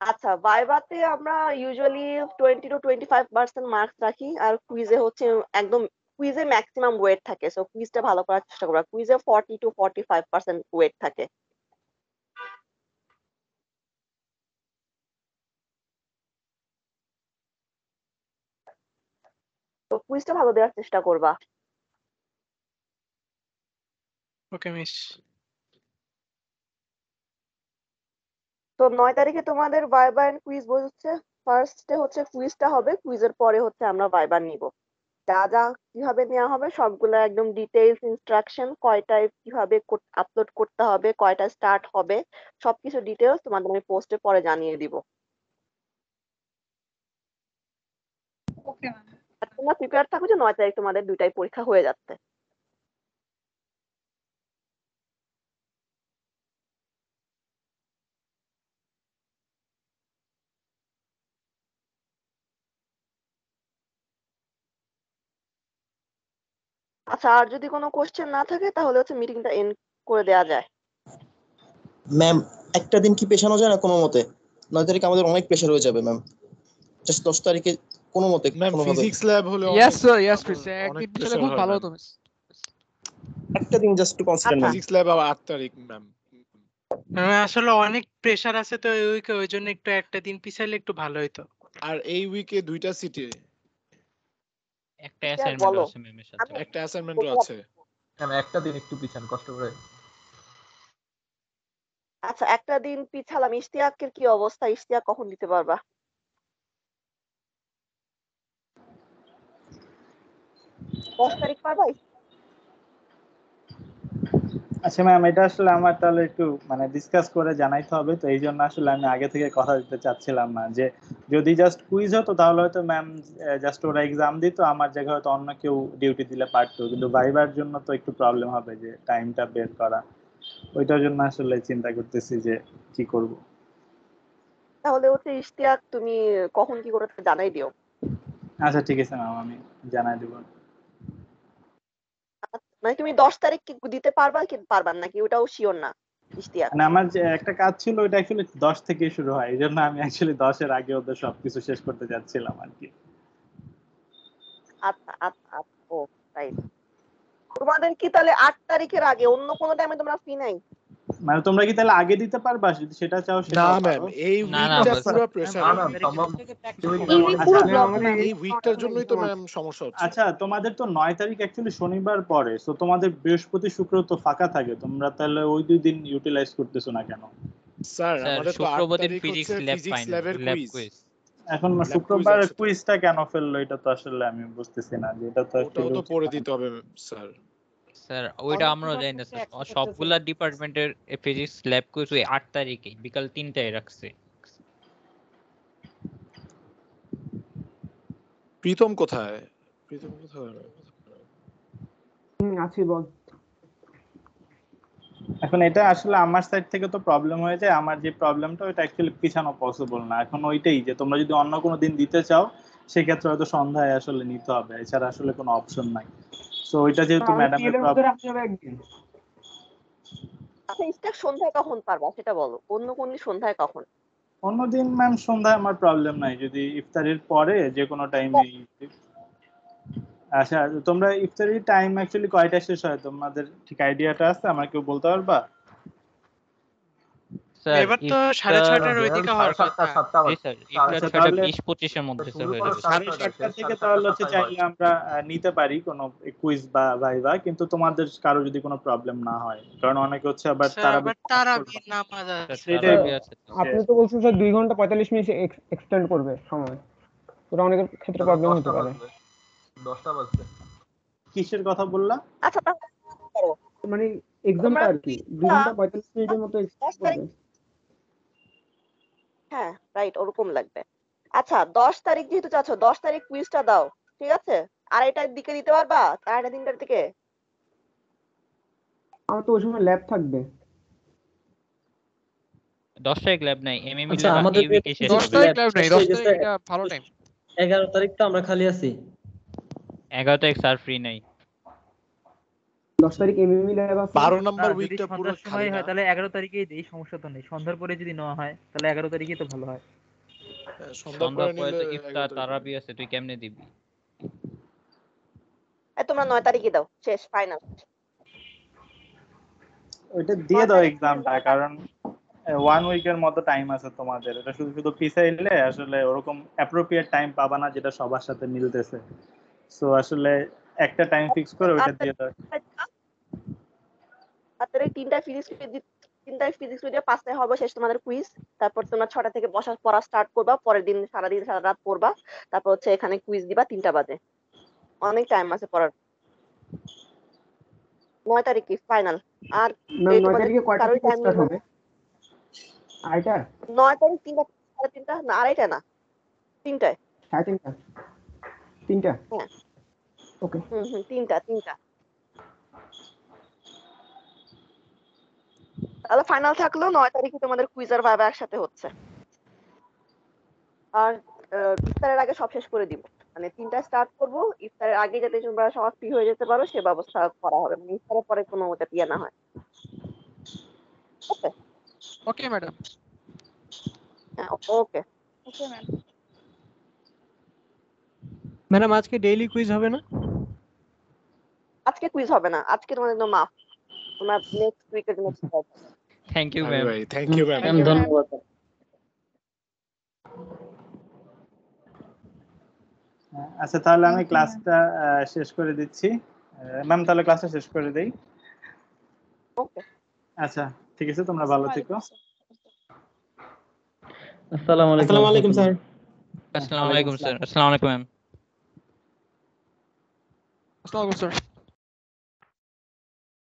আচ্ছা, ভাইভাতে আমরা ইউজুয়ালি 20 to 25% মার্কস রাখি, আর কুইজে হচ্ছে একদম কুইজে ম্যাক্সিমাম ওয়েট থাকে, সো কুইজটা ভালো করার চেষ্টা করবা। কুইজে 40 to 45% ওয়েট থাকে। তো কুইজটা ভালো দেওয়ার চেষ্টা করবা। ওকে মিস। তো 9 তারিখে তোমাদের ভাইবা এন্ড কুইজ হচ্ছে। ফার্স্টে হচ্ছে কুইজটা হবে, কুইজের পরে হচ্ছে আমরা ভাইবা নিব। যা যা কিভাবে নেওয়া হবে সবগুলো একদম ডিটেইলস ইনস্ট্রাকশন, কয়টায় কিভাবে আপলোড করতে হবে, কয়টা স্টার্ট হবে, সবকিছু ডিটেইলস তোমাদের আমি পোস্টে পরে জানিয়ে দিব। ওকে আর তোমরা প্রিপেয়ার থাকো যে 9 তারিখ তোমাদের দুইটাই পরীক্ষা হয়ে যাচ্ছে। আচ্ছা, আর যদি কোনো কোশ্চেন না থাকে তাহলে হচ্ছে মিটিংটা এন্ড করে দেওয়া যায়। ম্যাম একটা দিন কি পেছানো যায় না কোনো মতে? 9 তারিখ আমাদের অনেক প্রেসার হয়ে যাবে ম্যাম, জাস্ট 10 তারিখে কোনো মতে কোনোভাবে। ফিজিক্স ল্যাব হলে ইয়েস স্যার, ইয়েস প্লিজ, একদিন পিছলে খুব ভালো হতো মিস। একটা দিন just two consider ma'am. Physics lab 8 তারিখ ম্যাম। আসলে অনেক প্রেসার আছে তো ওই জন্য একটু একটা দিন পিছাইলে একটু ভালো হতো। আর এই উইকে 2টা সিটি, একটা অ্যাসাইনমেন্ট আছে ম্যামের সাথে, একটা অ্যাসাইনমেন্টও আছে। ম্যাম একটা দিন একটু পিছান কষ্ট করে। আচ্ছা একটা দিন পিছালাম। ইশতিয়াকের কি অবস্থা? ইশতিয়াক কখন দিতে পারবা? দশ তারিখ পারবা? আচ্ছা ম্যাম, এটা আসলে আমার তাহলে একটু মানে ডিসকাস করে জানাইতে হবে, তো এই জন্য আসলে আমি আগে থেকে কথা দিতে চাচ্ছিলাম না। যে যদি জাস্ট কুইজ হতো তাহলে হয়তো ম্যাম জাস্ট ওরা এক্সাম দিত, আমার জায়গায় হয়তো অন্য কেউ ডিউটি দিলে পারতো, কিন্তু ভাইবার জন্য তো একটু প্রবলেম হবে যে টাইমটা বের করা। ওইটার জন্য আসলে চিন্তা করতেছি যে কি করব। তাহলে হচ্ছে ইশতিয়াক তুমি কখন কি করে জানাই দিও। আচ্ছা ঠিক আছে ম্যাম, আমি জানাই দেবো। মানে তুমি 10 তারিখ কি দিতে পারবা কি পারবা নাকি ওটাও শিওর না ইশতিয়াক? মানে আমার যে একটা কাজ ছিল ওইটা অ্যাকচুয়ালি 10 থেকে শুরু হয়, এই জন্য আমি অ্যাকচুয়ালি 10-এর আগে ওদের সবকিছু শেষ করতে যাচ্ছিলাম আর কি। আচ্ছা আচ্ছা আচ্ছা, ও রাইট। তোমাদের কি তাহলে 8 তারিখের আগে অন্য কোনো টাইমে তোমরা ফ্রি নাই? মানে তোমরা কি তাহলে আগে দিতে পারবা যদি সেটা চাও? সেটা না ম্যাম, এই উইকটা পুরো প্রেসার। এই উইকটার জন্যই তো ম্যাম সমস্যা হচ্ছে। আচ্ছা তোমাদের তো 9 তারিখ অ্যাকচুয়ালি শনিবার পড়ে, সো তোমাদের বৃহস্পতি শুক্র তো ফাঁকা থাকে, তোমরা তাহলে ওই দুই দিন ইউটিলাইজ করতেছো না কেন? স্যার আমাদের তো 8 তারিখ হচ্ছে ফিজিক্স ল্যাবের কুইজ। এখন শুক্রবার কুইজটা কেন ফেললো এটা তো আসলে আমি বুঝতেছি না, যে এটা তো ওটাও তো পড়ে দিতে হবে স্যার। স্যার ওইটা আমরা জানি না স্যার, সবগুলা ডিপার্টমেন্টের ফিজিক্স ল্যাব কুইজ ওই 8 তারিখে বিকাল 3টায় রাখছে। প্রীতম কোথায়? প্রীতম কোথায়? আছি বল। এখন এটা আসলে আমার সাইড থেকে তো প্রবলেম হয়ে যায়, আমার যে প্রবলেমটা ওটা অ্যাকচুয়ালি পিছানো পসিবল না। এখন ওইটাই যে তোমরা যদি অন্য কোনো দিন দিতে চাও সেক্ষেত্রে হয়তো সন্ধ্যায় আসলে নিতে হবে, এছাড়া আসলে কোনো অপশন নাই। সো ওইটা যেহেতু ম্যাডামের প্রবলেম। আচ্ছা ইশতিয়াক সন্ধ্যায় কখন পারবা সেটা বলো, অন্য কোন দিন সন্ধ্যায় কখন? অন্যদিন ম্যাম সন্ধ্যায় আমার প্রবলেম নাই, যদি ইফতারের পরে যে কোনো টাইমে। আচ্ছা তোমরা ইফতারির টাইম অ্যাকচুয়ালি কয়টা শেষ হয় তোমাদের ঠিক আইডিয়াটা আছে? আমার কেউ বলতে পারবা? স্যার এবার তো 6:30টার ওইদিকে হওয়ার কথা। জি স্যার, ইফতার 6:20-25 এর মধ্যে স্যার হয়ে যাবে। 7:30 থেকে তাহলে হচ্ছে চাইলে আমরা নিতে পারি কোনো কুইজ বা ভাইভা, কিন্তু তোমাদের কারো যদি কোনো প্রবলেম না হয়, কারণ অনেকে হচ্ছে আবার তারাবির নামাজ আছে। আপনি তো বলছেন স্যার 2 ঘন্টা 45 মিনিট এক্সটেন্ড করবে সময়, ওটা অনেকের ক্ষেত্রে প্রবলেম হতে পারে। 10টা বাজবে। কিসের কথা বললা? আচ্ছা মানে এক্সামটা আর কি 2 ঘন্টা 45 মিনিটের মতো এক্সটেন্ড করবে। হ্যাঁ রাইট, ওরকম লাগবে। আচ্ছা 10 তারিখ যেহেতু চাচ্ছ 10 তারিখ কুইজটা দাও, ঠিক আছে? 2:30টার দিকে দিতে পারবা? 2:30-3টার দিকে? আমার তো ওই সময় ল্যাব থাকবে। 10 তারিখ ল্যাব নাই, এমএমই আচ্ছা ল্যাব আমাদের এই উইকে শেষ 10 হবে। তারিখ ল্যাব নাই, 10 তারিখ এটা ভালো টাইম। 11 তারিখ তো আমরা খালি আছি। 11 তারিখ স্যার ফ্রি নাই। 10 তারিখ এমএমই ল্যাব আছে। 12 নম্বর উইকটা পুরো খালি হয় তাহলে 11 তারিখেই দেই, সমস্যা তো নেই। সন্ধ্যার পরে যদি নেওয়া হয় তাহলে 11 তারিখই তো ভালো হয়। সন্ধ্যার পরে তো ইফতার তারাবি আছে, তুই কেমনে দিবি? তোমরা 9 তারিখে দাও, শেষ ফাইনাল। ওইটা দিয়ে দাও এক্সামটা, কারণ 1 উইকের মতো টাইম আছে তোমাদের। এটা শুধু শুধু পিছাইলে আসলে ওরকম অ্যাপ্রোপ্রিয়েট টাইম পাবা না যেটা সবার সাথে মিলতেছে। সো আসলে একটা টাইম ফিক্স করে ওইটা দিয়ে দাও। তারপরে 3টা ফিজিক্স দিয়ে 5টায় হবে শেষ তোমাদের কুইজ। তারপর তোমরা 6টা থেকে বসা পড়া স্টার্ট করবা, পরের দিন সারাদিন সারা রাত পড়বা, তারপর হচ্ছে এখানে কুইজ দিবা 3টা বাজে। অনেক টাইম আছে পড়ার। 9 তারিখে ফাইনাল। আর 9 তারিখে কয়টা থেকে স্টার্ট হবে? 8টা? 9 তারিখ 3টা 3:30 না 2:30 না 3টায়। 3:30? 3টা? হ্যাঁ ওকে। 3টা। তাহলে ফাইনাল থাকলো 9 তারিখে তোমাদের কুইজ আর ভাইভা একসাথে হচ্ছে। আর ইফতারের আগে সব শেষ করে দিব, মানে 3টা স্টার্ট করব, ইফতারের আগে যাতে তোমরা সবাই ফ্রি হয়ে যেতে পারো সে ব্যবস্থা করা হবে, মানে ইফতারের পরে কোনো ওটা ইয়ে না হয়। ওকে ওকে ম্যাডাম। হ্যাঁ ওকে ম্যাম। ম্যাডাম আজকে ডেইলি কুইজ হবে না? আজকে কুইজ হবে না, আজকে তোমাদের একদম মাফ। তোমরা নেক্সট উইকের জন্য thank you ma'am. Thank you ma'am. ধন্যবাদ। আচ্ছা তাহলে আমি ক্লাসটা শেষ করে দিচ্ছি। ম্যাম তাহলে ক্লাসটা শেষ করে দেই। ওকে আচ্ছা ঠিক আছে, তোমরা ভালো থেকো। আসসালামু আলাইকুম। আসসালামু আলাইকুম স্যার। আসসালামু আলাইকুম স্যার। আসসালামু আলাইকুম ম্যাম। আসসালামু আলাইকুম স্যার।